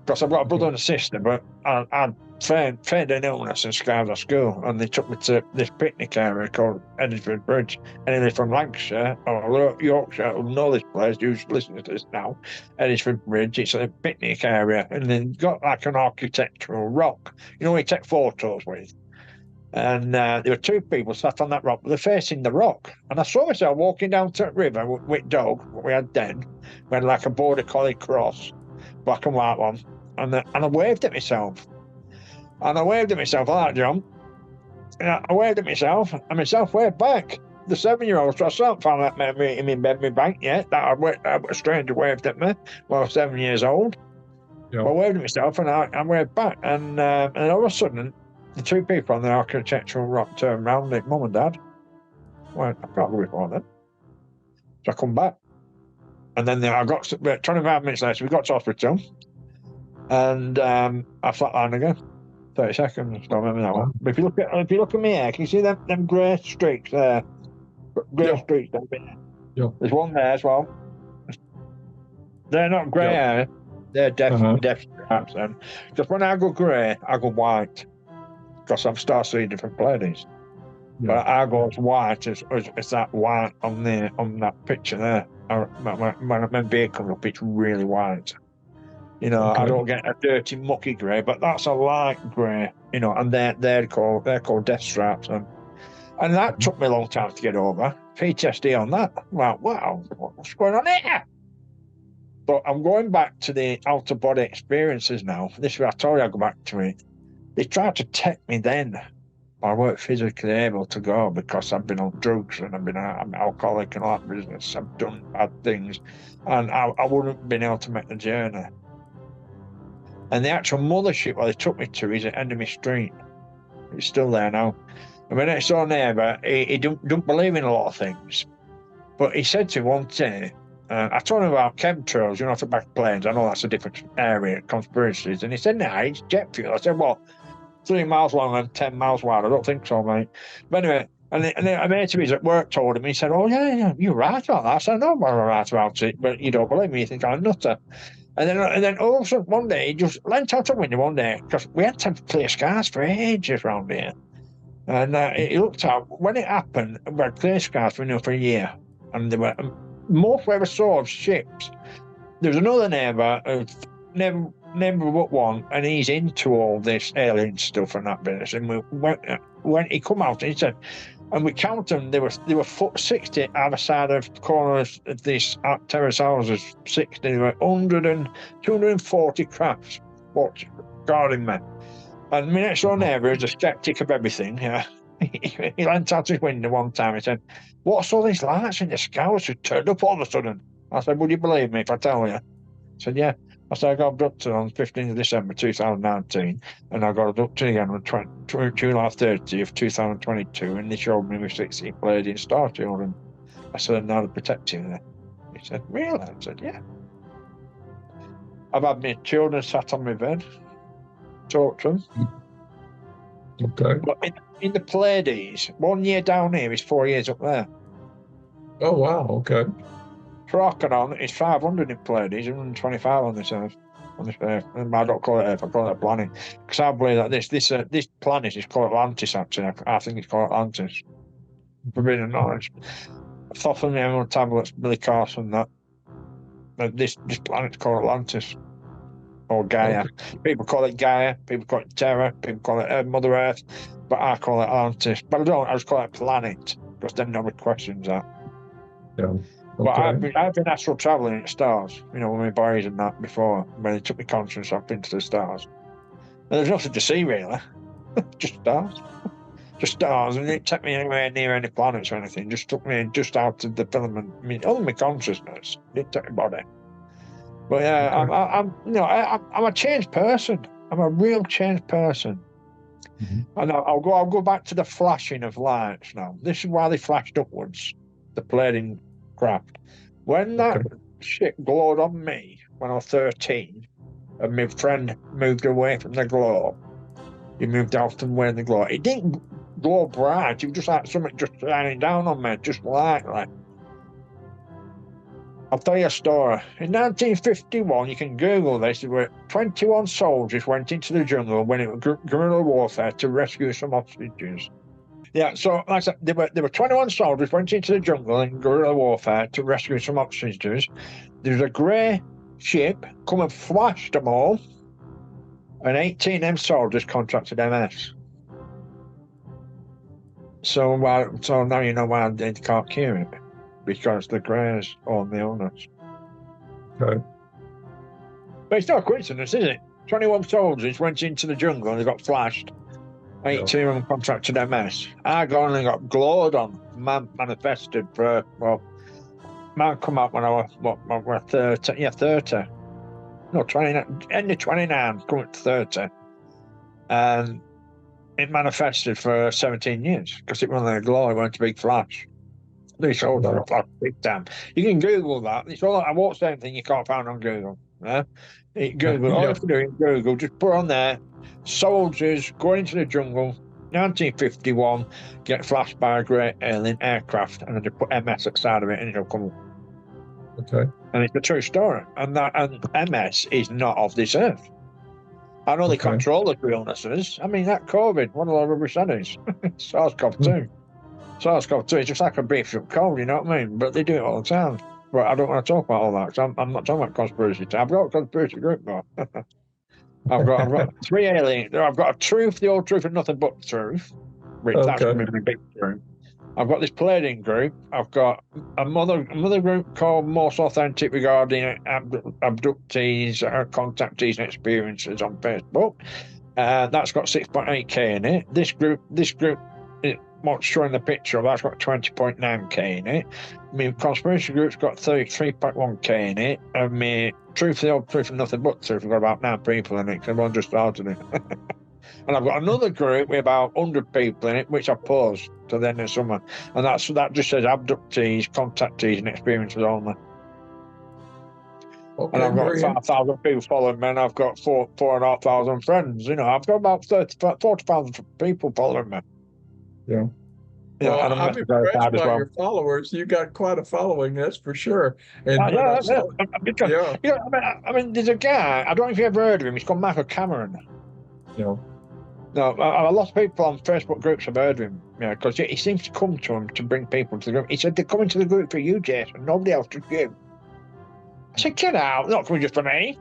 Because I've got a brother and a sister, but I feigned an illness and scarred at school, and they took me to this picnic area called Edinburgh Bridge. Anybody from Lancashire or Yorkshire will know this place. You should listen to this now. Edinburgh Bridge, it's a picnic area, and they've got like an architectural rock. We take photos with. And there were two people sat on that rock, but they're facing the rock. And I saw myself walking down to the river with dog, what we had then. We had like a border collie cross, black and white one. And I waved at myself. And I waved at myself like that, John. I waved at myself, and myself waved back. The 7-year-old, so I still haven't found that memory in my bank yet. That a stranger waved at me when I was 7 years old. Yeah. I waved at myself, and I waved back. And all of a sudden, the two people on the architectural rock turned around, like Mum and Dad. Well, I can't go before then. So I come back. And then I got 25 minutes later, we got to hospital. And I flatlined again. 30 seconds, don't remember that one. But if you look at me here, can you see them grey streaks there? Grey streaks down there. Yeah. There's one there as well. They're not grey hair. They're deaf straps then. Because when I go grey, I go white. Because I've started seeing different Pleiades. Yeah. But I go as white as that white on that picture there. My vehicle up, it's really white. I don't get a dirty, mucky grey, but that's a light grey. And they're called death straps, and that took me a long time to get over. PTSD on that. Well, wow, what's going on here? But I'm going back to the outer body experiences now. This is where I told you I'd go back to it. They tried to take me then. I weren't physically able to go because I've been on drugs and I'm alcoholic and all that business. I've done bad things, and I wouldn't have been able to make the journey. And the actual mothership where they took me to is at Enemy Street. It's still there now. I mean, it's our neighbour. He don't believe in a lot of things, but he said to me one day, I told him about chemtrails, to back planes. I know that's a different area, conspiracies. And he said, "Nah, it's jet fuel." I said, "What? 3 miles long and 10 miles wide?" "I don't think so, mate." But anyway, and a mate of his at work told him. He said, "Oh yeah, you're right about that." I said, "No, I'm right about it, but you don't believe me. You think I'm a nutter." And then all of a sudden one day he just leant out the window one day, because we had to have clear skies for ages around here. And he looked out when it happened. We had clear skies for a year, and there were most we ever saw of ships. There was another neighbour, never but one, and he's into all this alien stuff and that business. And when he come out, and he said, and we counted them. They were 60 either side of the corners of these terrace houses. 60. There were 240 crafts guarding me. And my next door neighbour is a skeptic of everything. Yeah, he leant out his window one time. He said, "What's all these lights in the sky which have turned up all of a sudden?" I said, "Would you believe me if I tell you?" He said, "Yeah." I said, "I got abducted on 15th of December 2019, and I got abducted again on July 30th, 2022, and they showed me my 16 Pleiadian star children." I said, "Now they're protecting me." He said, "Really?" I said, "Yeah." I've had my children sat on my bed, talked to them. Okay. But in the Pleiades, 1 year down here is 4 years up there. Oh, wow. Okay. Trachanon is 500 in Pleiades, 125 on this earth. And I don't call it Earth, I call it planet. Because I believe that this planet is called Atlantis, actually. I think it's called Atlantis. Forbidden knowledge. Thotham Emerald tablets, Billy Carson, that. This planet's called Atlantis. Or Gaia. Okay. People call it Gaia, people call it Terra, people call it Mother Earth, but I call it Atlantis. But I just call it planet, because then nobody questions that. Yeah. But Okay. I've been astral traveling in stars, you know, with my boys and that before, when they took me conscience up into the stars. And there's nothing to see really, just stars. Just stars, and it didn't take me anywhere near any planets or anything. Just took me just out of the filament. I mean, only my consciousness. Didn't take my body. But yeah, Okay. I'm a changed person. I'm a real changed person. And I'll go back to the flashing of lights now. This is why they flashed upwards, the plating craft. When that Okay. shit glowed on me when I was 13, and my friend moved away from the glow, he moved out from where the glow. It didn't glow bright. It was just like something just shining down on me, just lightly. I'll tell you a story. In 1951, you can Google this, where 21 soldiers went into the jungle when it was guerrilla warfare to rescue some hostages. Yeah, so like I said, there were 21 soldiers went into the jungle in guerrilla warfare to rescue some hostages. There was a grey ship come and flashed them all, and 18 of them soldiers contracted MS. So now you know why they can't cure it, because the greys own the owners. Okay. But it's not a coincidence, is it? 21 soldiers went into the jungle and they got flashed. 18 of them contracted MS. I got only got glowed on, manifested for, well, mine come out when I was 30. Yeah, 30. No, 29. End of 29, coming to 30. And it manifested for 17 years because it wasn't a glow, it went a big flash. These soldiers are flash big time. You can Google that. It's all, I won't say anything you can't find on Google. Yeah? Google, all you have to do is Google, just put on there, soldiers going into the jungle, 1951, get flashed by a great alien aircraft, and then just put MS at the side of it and it'll come up. Okay. And it's a true story. And MS is not of this earth. I know they control the illnesses. I mean, that COVID, one of the rubbish that is. SARS-CoV-2. SARS-CoV-2 is just like a beefed up cold, you know what I mean? But they do it all the time. But I don't want to talk about all that because I'm not talking about conspiracy. I've got a conspiracy group though. I've got 3 aliens. I've got a truth, the old truth, and nothing but the truth. Which that's going to be my big group. I've got this plating group. I've got another group called Most Authentic regarding abductees, contactees, and experiences on Facebook. That's got 6.8k in it. This group, what's showing the picture of, that's got 20.9k in it. My conspiracy group's got 33.1k in it. And my truth, the old truth, and nothing but truth, I've got about 9 people in it because everyone just started it. And I've got another group with about 100 people in it, which I paused to the end of summer. And that just says abductees, contactees, and experiences only. Okay, and I've got 5,000 people following me, and I've got 4,500 friends. You know, I've got about 40,000 people following me. Yeah. Yeah, Well, and I'm impressed by your followers. You got quite a following, that's for sure. And because, you know, I mean, there's a guy, I don't know if you ever heard of him. He's called Michael Cameron. Yeah. No, a lot of people on Facebook groups have heard of him, because he seems to come to him to bring people to the group. He said, they're coming to the group for you, Jason, nobody else, just you. I said, get out, not coming just for me.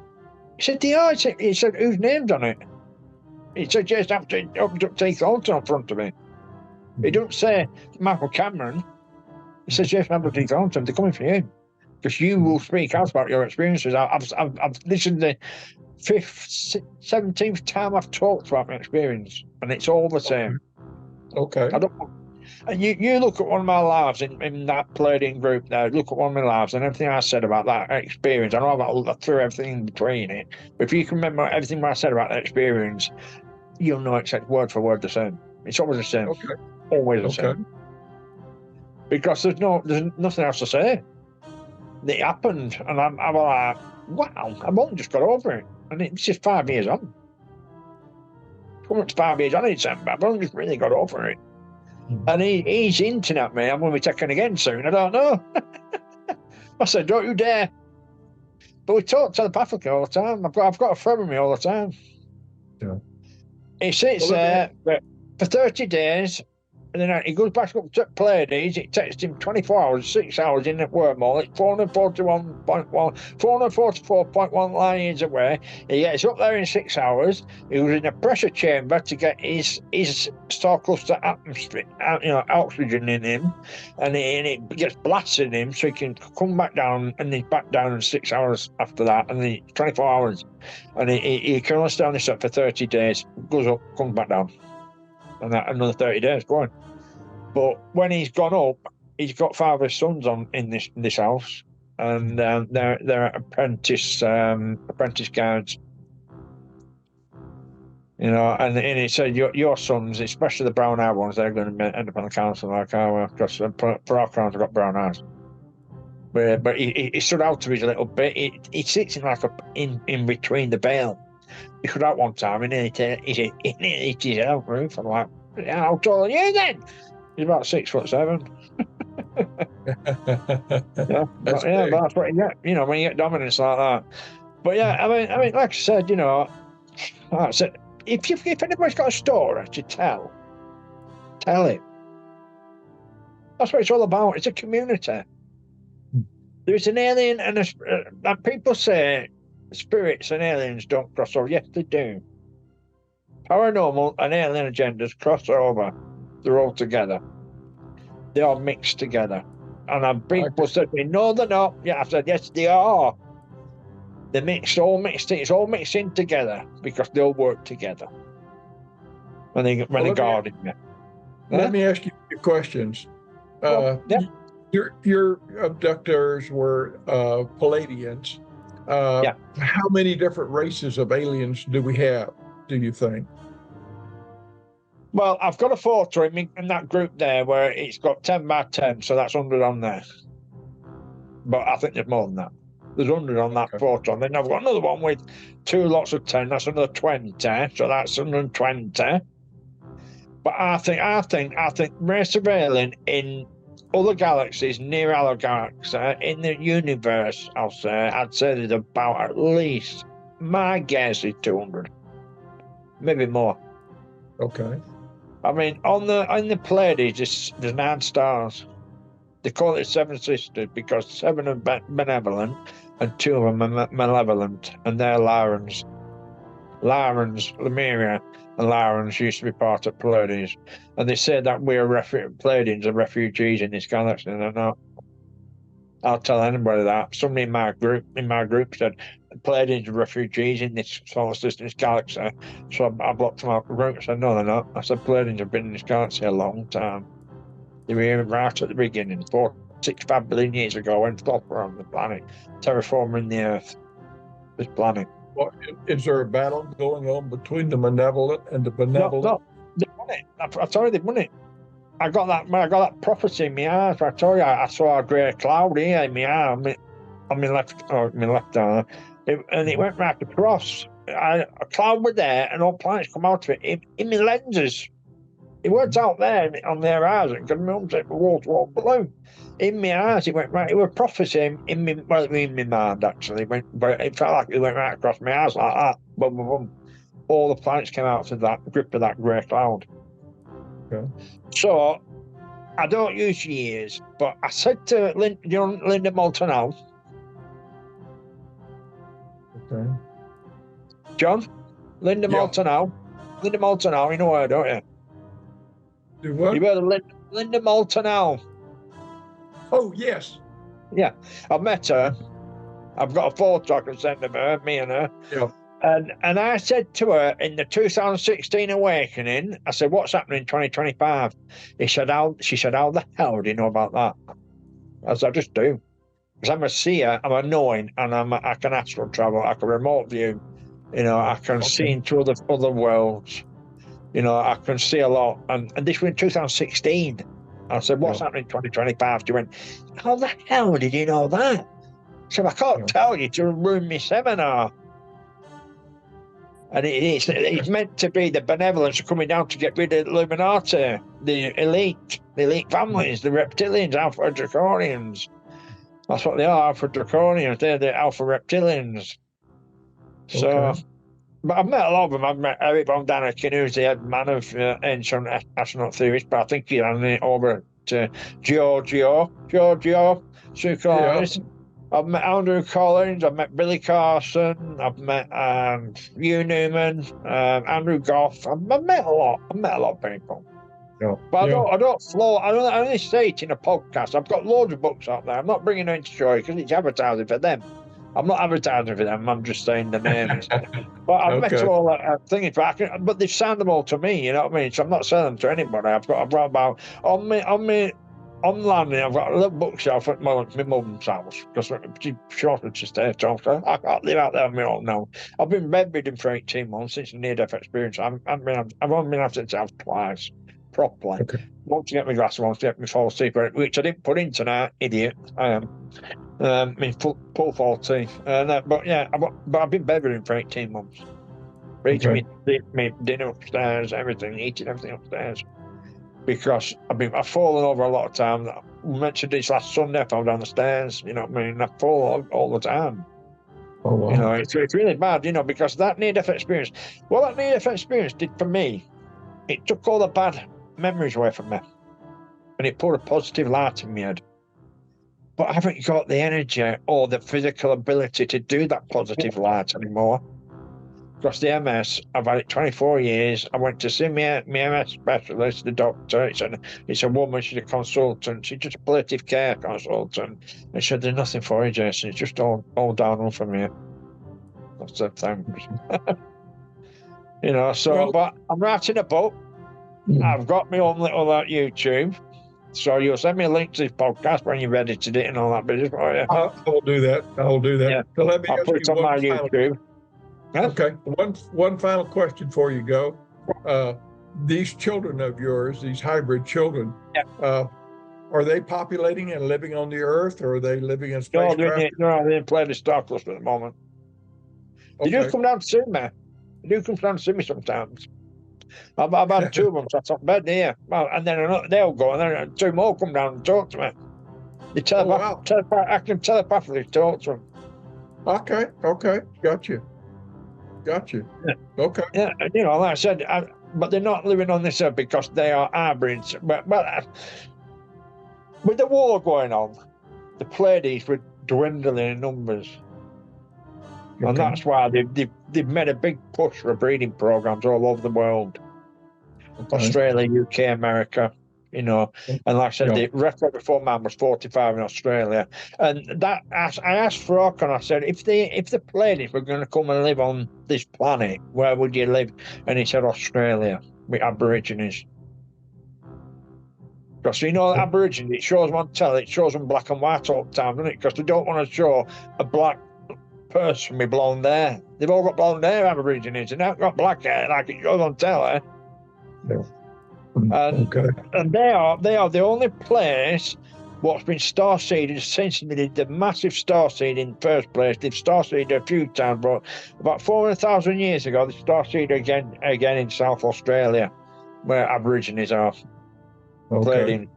He said, they are. He said, whose name's on it? He said, Jason, abductee Thornton on front of me. He don't say Michael Cameron. He says, Jason, abductee Thornton, they're coming for you. Because you will speak out about your experiences. This is the 17th time I've talked about my experience, and it's all the same. Okay. I don't. You look at one of my lives in that playing group there. Look at one of my lives and everything I said about that experience. I know I threw everything in between it, but if you can remember everything I said about that experience, you'll know it's word for word the same. It's always the same. Okay. Always the same. Because there's nothing else to say. It happened, and I'm like, wow, I've only just got over it, and it's just 5 years on. Coming up to 5 years on in December, I've only just really got over it. And he's hinting at me, I'm going to be taken again soon. I don't know. I said, don't you dare. But we talk telepathically all the time. I've got a friend with me all the time. Yeah. He sits there for 30 days. in the night. He goes back up to Pleiades. It takes him 24 hours, 6 hours in the wormhole. It's 444.1 light years away. He gets up there in 6 hours. He was in a pressure chamber to get his star cluster atmosphere, oxygen in him, and it gets blasted in him, so he can come back down, and he's back down in 6 hours after that, and 24 hours, and he can only stay on this up for 30 days. Goes up, comes back down, and that another 30 days going. But when he's gone up, he's got 5 of his sons in this house, and they're apprentice guards. And he said your sons, especially the brown eyed ones, they're going to end up on the council like because for our crowns have got brown eyes. But he stood out to us a little bit. He sits in between the bale. He stood out one time and he hit his own roof. I'm like, how tall are you then? He's about 6'7". But that's what you get, when you get dominance like that. But yeah, I mean, like I said, like I said, if anybody's got a story to tell it. That's what it's all about. It's a community. There's an alien and people say spirits and aliens don't cross over. Yes, they do. Paranormal and alien agendas cross over. They're all together. They are mixed together. And people said to me, no, they're not. Yeah, I said, yes, they are. They're it's all mixed in together because they all work together. When they guard you. Let me ask you a few questions. Your abductors were Palladians. How many different races of aliens do we have, do you think? Well, I've got a photo in that group there where it's got 10 by 10, so that's 100 on there. But I think there's more than that. There's 100 on that photo. And then I've got another one with 2 lots of 10. That's another 20. So that's 120. But I think race of alien in other galaxies, near our galaxy, in the universe, I'd say there's about at least, my guess is 200. Maybe more. Okay. I mean, in the Pleiades, there's 9 stars. They call it 7 sisters because 7 are benevolent and 2 of them are malevolent, and they're Lyrans. Lemuria and Lyrans used to be part of Pleiades, and they say that Pleiadians are refugees in this galaxy, and they're not. I'll tell anybody that. Somebody in my group said Pleiadians are refugees in this solar system, this galaxy. So I blocked them out of the group. I said, no, they're not. I said, Pleiadians have been in this galaxy a long time. They were here right at the beginning, 4-6-5 billion years ago, when Thornton were on the planet, terraforming the Earth, this planet. Well, is there a battle going on between the malevolent and the benevolent? No, they won it. I told you they won it. I got that prophecy in my eyes. I told you I saw a grey cloud here in my eye, on my left arm, and it went right across. A cloud was there, and all planets come out of it in my lenses. It weren't out there on their eyes. It could be a wall-to-wall balloon. In my eyes, it went right. It was prophecy in my mind, actually. But it felt like it went right across my eyes like that. Boom, boom, boom. All the planets came out of that grip of that grey cloud. Okay. So, I don't use years, but I said to Linda Moulton Howe. Okay. John? Linda Moulton Howe. Linda Moulton Howe, you know her, don't you? Do what? You heard of Linda Moulton Howe? Oh, yes. Yeah, I've met her. I've got a photo I can send of her, me and her. Yeah. And I said to her in the 2016 Awakening, I said, what's happening in 2025? She said, how the hell do you know about that? I said, I just do. Because I'm a seer, I'm a knowing, and I can astral travel, I can remote view, I can see into other worlds. I can see a lot. And this was in 2016. I said, what's happening in 2025? She went, how the hell did you know that? I said, I can't tell you to ruin my seminar. And it's meant to be the benevolence of coming down to get rid of the Illuminati, the elite families, the reptilians, Alpha Draconians. That's what they are, Alpha Draconians. They're the Alpha Reptilians. So but I've met a lot of them. I've met Eric von Daniken, who's the head man of ancient astronaut theories, but I think he ran it over to Giorgio Tsoukalos. I've met Andrew Collins, I've met Billy Carson, I've met Hugh Newman, Andrew Goff. I've met a lot. I've met a lot of people. Yeah. But I don't float. I only say it in a podcast. I've got loads of books out there. I'm not bringing them to show you because it's advertising for them. I'm not advertising for them. I'm just saying the names. But I've met all that things, but they've signed them all to me. You know what I mean? So I'm not selling them to anybody. I've got about on landing. I've got a little bookshelf at my mum's house because she's shorter to stay at home. So I can't live out there on my own now. I've been bedridden for 18 months since a near-death experience. I've only been out to the house twice. Properly. Once to get my glasses, once to get my false teeth, which I didn't put in tonight, idiot. I am. My full false teeth. But yeah, I've been bedridden for 18 months. Eating me dinner upstairs, everything, eating everything upstairs. Because I've fallen over a lot of times. We mentioned this last Sunday, I fell down the stairs, you know what I mean? I fall all the time. Oh, wow. You know, it's really bad, you know, because that near-death experience, what that near-death experience did for me, it took all the bad memories away from me and it put a positive light in my head, but I haven't got the energy or the physical ability to do that positive light anymore because the MS, I've had it 24 years. I went to see my MS specialist, the doctor. It's a woman, she's a consultant, she's just a palliative care consultant, and she said there's nothing for you, Jason, it's just all downhill from here. I said thanks. You know, so but I'm writing a book. I've got my own little YouTube, so you'll send me a link to this podcast when you've edited it and all that business. I'll do that. Yeah. So let me ask put it you on my final, YouTube. Okay, one final question before you go. These children of yours, these hybrid children, are they populating and living on the Earth, or are they living in spacecraft? No, they're in Planet Starclust at the moment. They do come down to see me. They do come down to see me sometimes. I've had 2 of them sat on bed here. Well, and then they'll go, and then 2 more come down and talk to me. They I can telepathically talk to them. Okay, got you. Yeah. Okay. Yeah, you know, like I said, but they're not living on this earth because they are hybrids. But with the war going on, the Pleiades were dwindling in numbers. Okay. And that's why they've made a big push for breeding programs all over the world. Okay. Australia, UK, America, you know. And like I said, the record before man was 45 in Australia. And that I asked Frog, and I said, if the Pleiades were going to come and live on this planet, where would you live? And he said Australia, with Aborigines. Because you know, Aborigines, it shows them on telly, it shows them black and white all the time, doesn't it? Because they don't want to show a black person with blonde hair. They've all got blonde hair, Aborigines, and they've got black hair like it shows on telly. And they are the only place what's been starseeded since they did the massive starseed in the first place. They've starseeded a few times, but about 400,000 years ago, they starseeded again in South Australia, where Aborigines are. They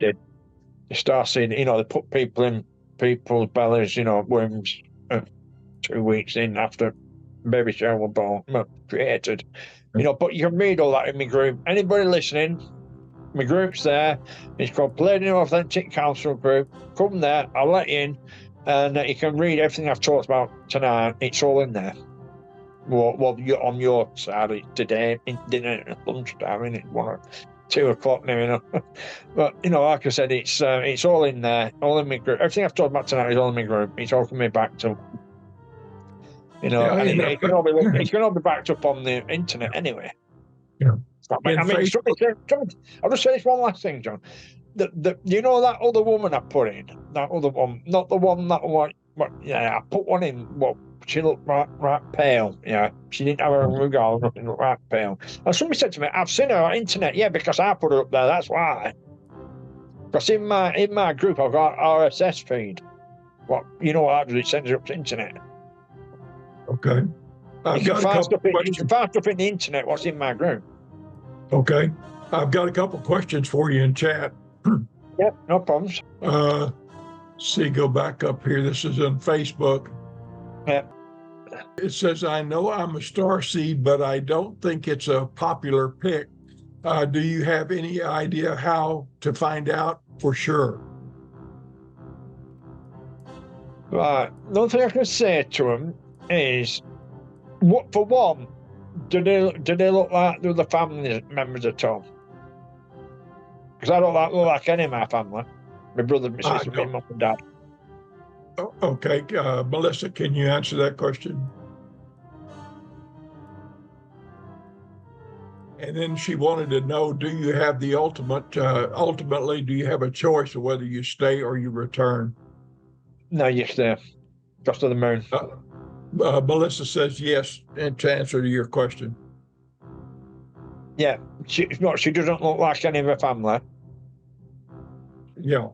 starseed, you know, they put people in people's bellies, you know, wombs 2 weeks in after baby shower was born, created. You know, but you can read all that in my group. Anybody listening, my group's there. It's called Pleiadian Authentic Council Group. Come there, I'll let you in, and you can read everything I've talked about tonight. It's all in there. Well, you're on your side today, in dinner at lunchtime, in it 1 or 2 o'clock now, you know. But you know, like I said, it's all in there, all in my group. Everything I've talked about tonight is all in my group. It's all coming back to. You know, it can all be backed up on the internet anyway. Yeah. I mean, I'll just say this one last thing, John. You know that other woman I put in, that other one, not the one that one. I put one in. What she looked right pale. Yeah, she didn't have a wig on, nothing, looked right pale. And somebody said to me, "I've seen her on internet." Yeah, because I put her up there. That's why. Because in my group, I've got RSS feed. What you know what happens? It sends it up to the internet. Okay. You can find stuff in the internet, what's in my group. Okay. I've got a couple questions for you in chat. Yep, no problems. See, go back up here. This is on Facebook. Yep. It says, I know I'm a starseed, but I don't think it's a popular pick. Do you have any idea how to find out for sure? Right. The only thing I can say to them is, what for one, do they look like the other family members at all? Because I don't look like any of my family. My brother, my sister, my mum and dad. Okay, Melissa, can you answer that question? And then she wanted to know, do you have the ultimately, do you have a choice of whether you stay or you return? No, you stay. Just to the moon. Melissa says yes, and to answer to your question. Yeah, she doesn't look like any of her family. Yeah.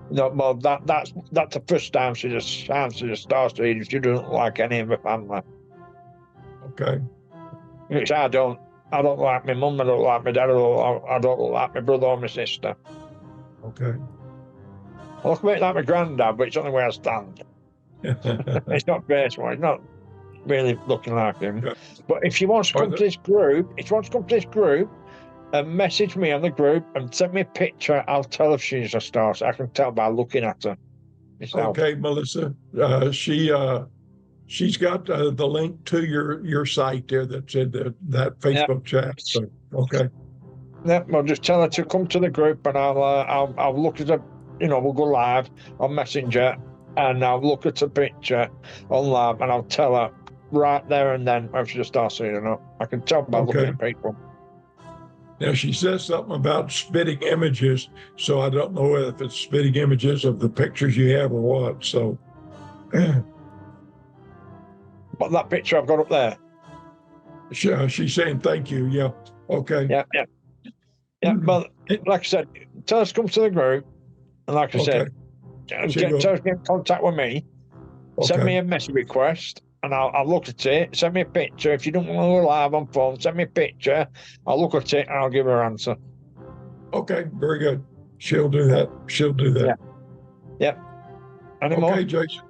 No, well, that's the first time she just starseed. She doesn't look like any of her family. Okay. Which I don't like my mum, I don't like my dad, I don't like my brother or my sister. Okay. I look a bit like my granddad, but it's only where I stand. It's not baseball, it's not really looking like him. Yeah. But if she wants to come to this group, and message me on the group and send me a picture, I'll tell if she's a star. So I can tell by looking at her myself. Okay, Melissa. She's got the link to your site there that said that Facebook chat. So okay. Yeah, well, just tell her to come to the group, and I'll look at her. We'll go live on Messenger, and I'll look at the picture on live, and I'll tell her right there and then whether she's a star seed or not. I can tell by looking at people. Now, she says something about spitting images, so I don't know if it's spitting images of the pictures you have or what. So, but that picture I've got up there. She's saying thank you. Yeah. Okay. Yeah. But like I said, tell us to come to the group, and like I said, tell us to get in contact with me. Okay. Send me a message request. And I'll look at it, send me a picture. If you don't want to go live on phone, send me a picture. I'll look at it and I'll give her an answer. Okay, very good. She'll do that. Yeah. Any more? Okay, Jason.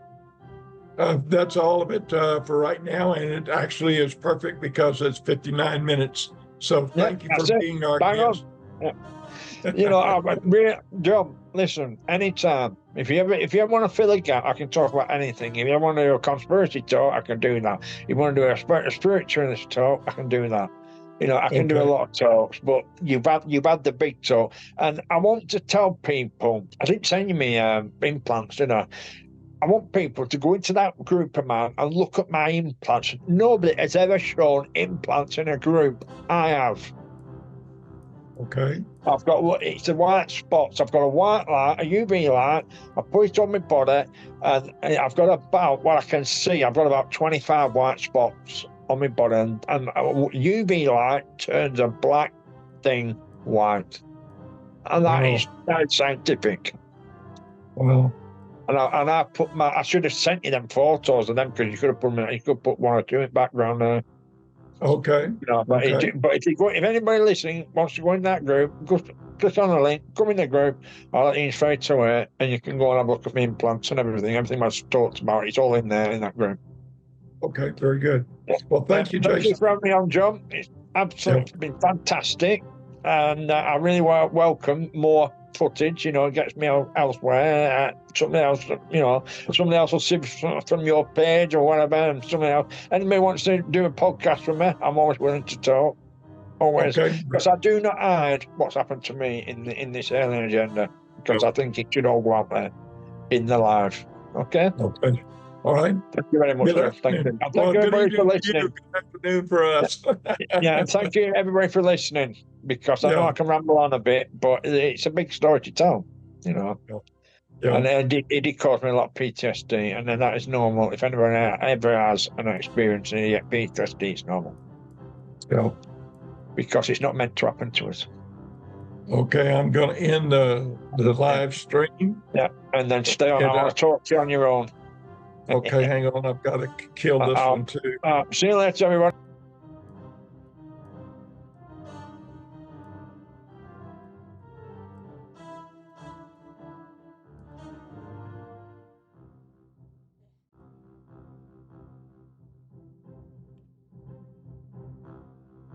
That's all of it for right now. And it actually is perfect because it's 59 minutes. So thank you for being our guest. Joe, listen, anytime. If you ever want to fill a gap, I can talk about anything. If you ever want to do a conspiracy talk, I can do that. If you want to do a spiritualist talk, I can do that. I can do a lot of talks, but you've had the big talk. And I want to tell people, I didn't send you me implants, did I? I want people to go into that group of mine and look at my implants. Nobody has ever shown implants in a group. I have. Okay. I've got it's the white spots. I've got a white light, a UV light. I put it on my body, and I've got about what I can see. I've got about 25 white spots on my body, and UV light turns a black thing white, and that is scientific. Well, and I put I should have sent you them photos of them because you could have put them. You could put one or two in the background there. Okay. But if anybody listening wants to go in that group, go click on the link, come in the group, I'll let you in straight away, and you can go and have a look at my implants and everything. Everything I've talked about, it's all in there in that group. Okay, very good. Well, thank you, Jason. Thank you for having me on, John. It's absolutely been fantastic, and I really welcome more footage. It gets me elsewhere. Something else will see from your page or whatever, and something else. Anybody wants to do a podcast with me, I'm always willing to talk. Always, because I do not hide what's happened to me in this alien agenda, because I think it should all go out there in the live. Okay. Okay. All right. Thank you very much. Thank you. Thank you everybody for listening. Good afternoon for us. And thank you everybody for listening, because I know I can ramble on a bit, but it's a big story to tell, And it did cause me a lot of PTSD, and then that is normal. If anyone ever has an experience and you get PTSD, it's normal. Yeah. Because it's not meant to happen to us. Okay, I'm going to end the live stream. Yeah, and then stay on. I want to talk to you on your own. Okay, hang on. I've got to kill this one too. See you later, everyone.